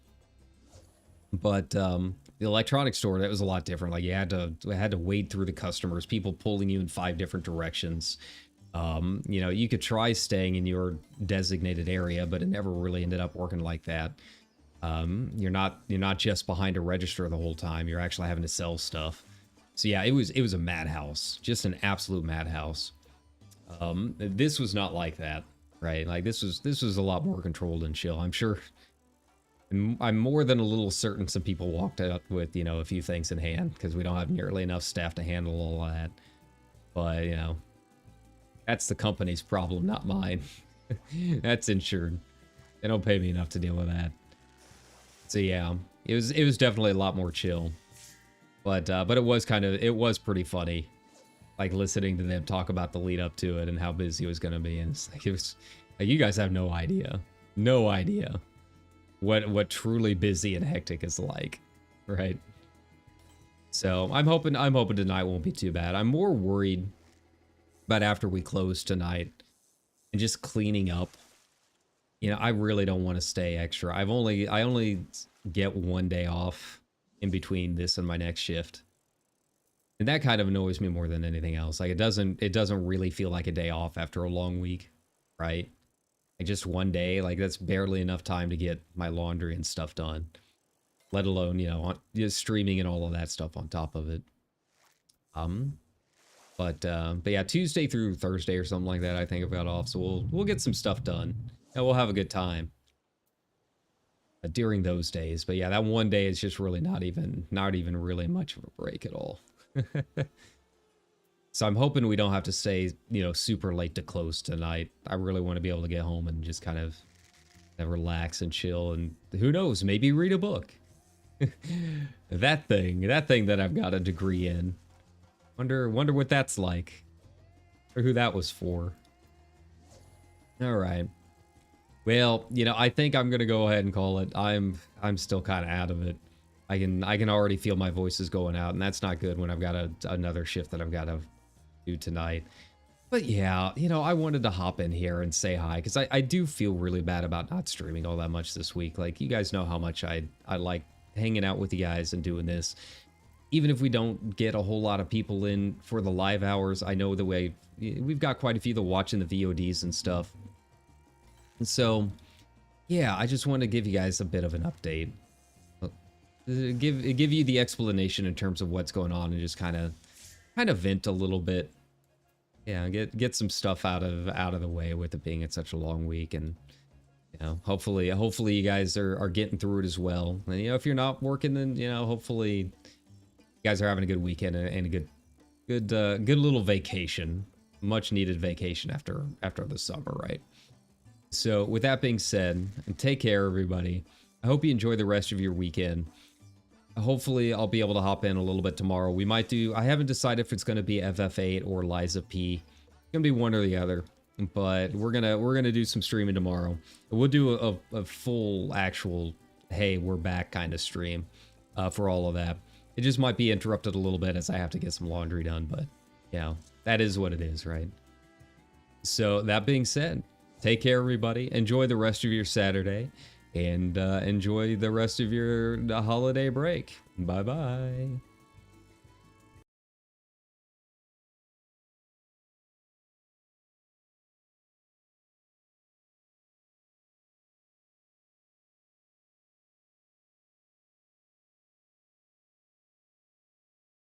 But the electronics store, that was a lot different. Like you had to wade through the customers, people pulling you in 5 different directions. You know, you could try staying in your designated area, but it never really ended up working like that. You're not just behind a register the whole time. You're actually having to sell stuff. So yeah, it was a madhouse, just an absolute madhouse. This was not like that, right? Like this was a lot more controlled and chill. I'm sure. I'm more than a little certain some people walked out with, you know, a few things in hand because we don't have nearly enough staff to handle all that. But you know, that's the company's problem, not mine. That's insured. They don't pay me enough to deal with that. So yeah, it was definitely a lot more chill, but it was pretty funny, like listening to them talk about the lead up to it and how busy it was gonna be, and it's like, it was like, you guys have no idea what truly busy and hectic is like, right? So I'm hoping tonight won't be too bad. I'm more worried about after we close tonight and just cleaning up. You know, I really don't want to stay extra. I only get 1 day off in between this and my next shift. And that kind of annoys me more than anything else. Like it doesn't really feel like a day off after a long week, right? Like just 1 day, like that's barely enough time to get my laundry and stuff done. Let alone, you know, just streaming and all of that stuff on top of it. But yeah, Tuesday through Thursday or something like that, I think I've got off, so we'll get some stuff done. And we'll have a good time during those days. But yeah, that 1 day is just really not even really much of a break at all. So I'm hoping we don't have to stay, you know, super late to close tonight. I really want to be able to get home and just kind of relax and chill, and who knows, maybe read a book. that thing that I've got a degree in. Wonder what that's like, or who that was for. All right. Well, you know, I think I'm gonna go ahead and call it. I'm still kind of out of it. I can already feel my voice is going out, and that's not good when I've got another shift that I've got to do tonight. But yeah, you know, I wanted to hop in here and say hi, because I do feel really bad about not streaming all that much this week. Like, you guys know how much I like hanging out with you guys and doing this. Even if we don't get a whole lot of people in for the live hours, I know the way we've got quite a few that watching the VODs and stuff. And so, yeah, I just want to give you guys a bit of an update. Give you the explanation in terms of what's going on, and just kind of vent a little bit. Yeah, get some stuff out of the way with it being such a long week, and you know, hopefully you guys are getting through it as well. And you know, if you're not working, then you know, hopefully you guys are having a good weekend and a good little vacation, much needed vacation after the summer, right? So with that being said, take care, everybody. I hope you enjoy the rest of your weekend. Hopefully I'll be able to hop in a little bit tomorrow. We might do, I haven't decided if it's going to be FF8 or Liza P. It's going to be one or the other, but we're going to do some streaming tomorrow. We'll do a full actual, hey, we're back kind of stream for all of that. It just might be interrupted a little bit as I have to get some laundry done, but yeah, that is what it is, right? So that being said, take care, everybody. Enjoy the rest of your Saturday, and enjoy the rest of your holiday break. Bye-bye.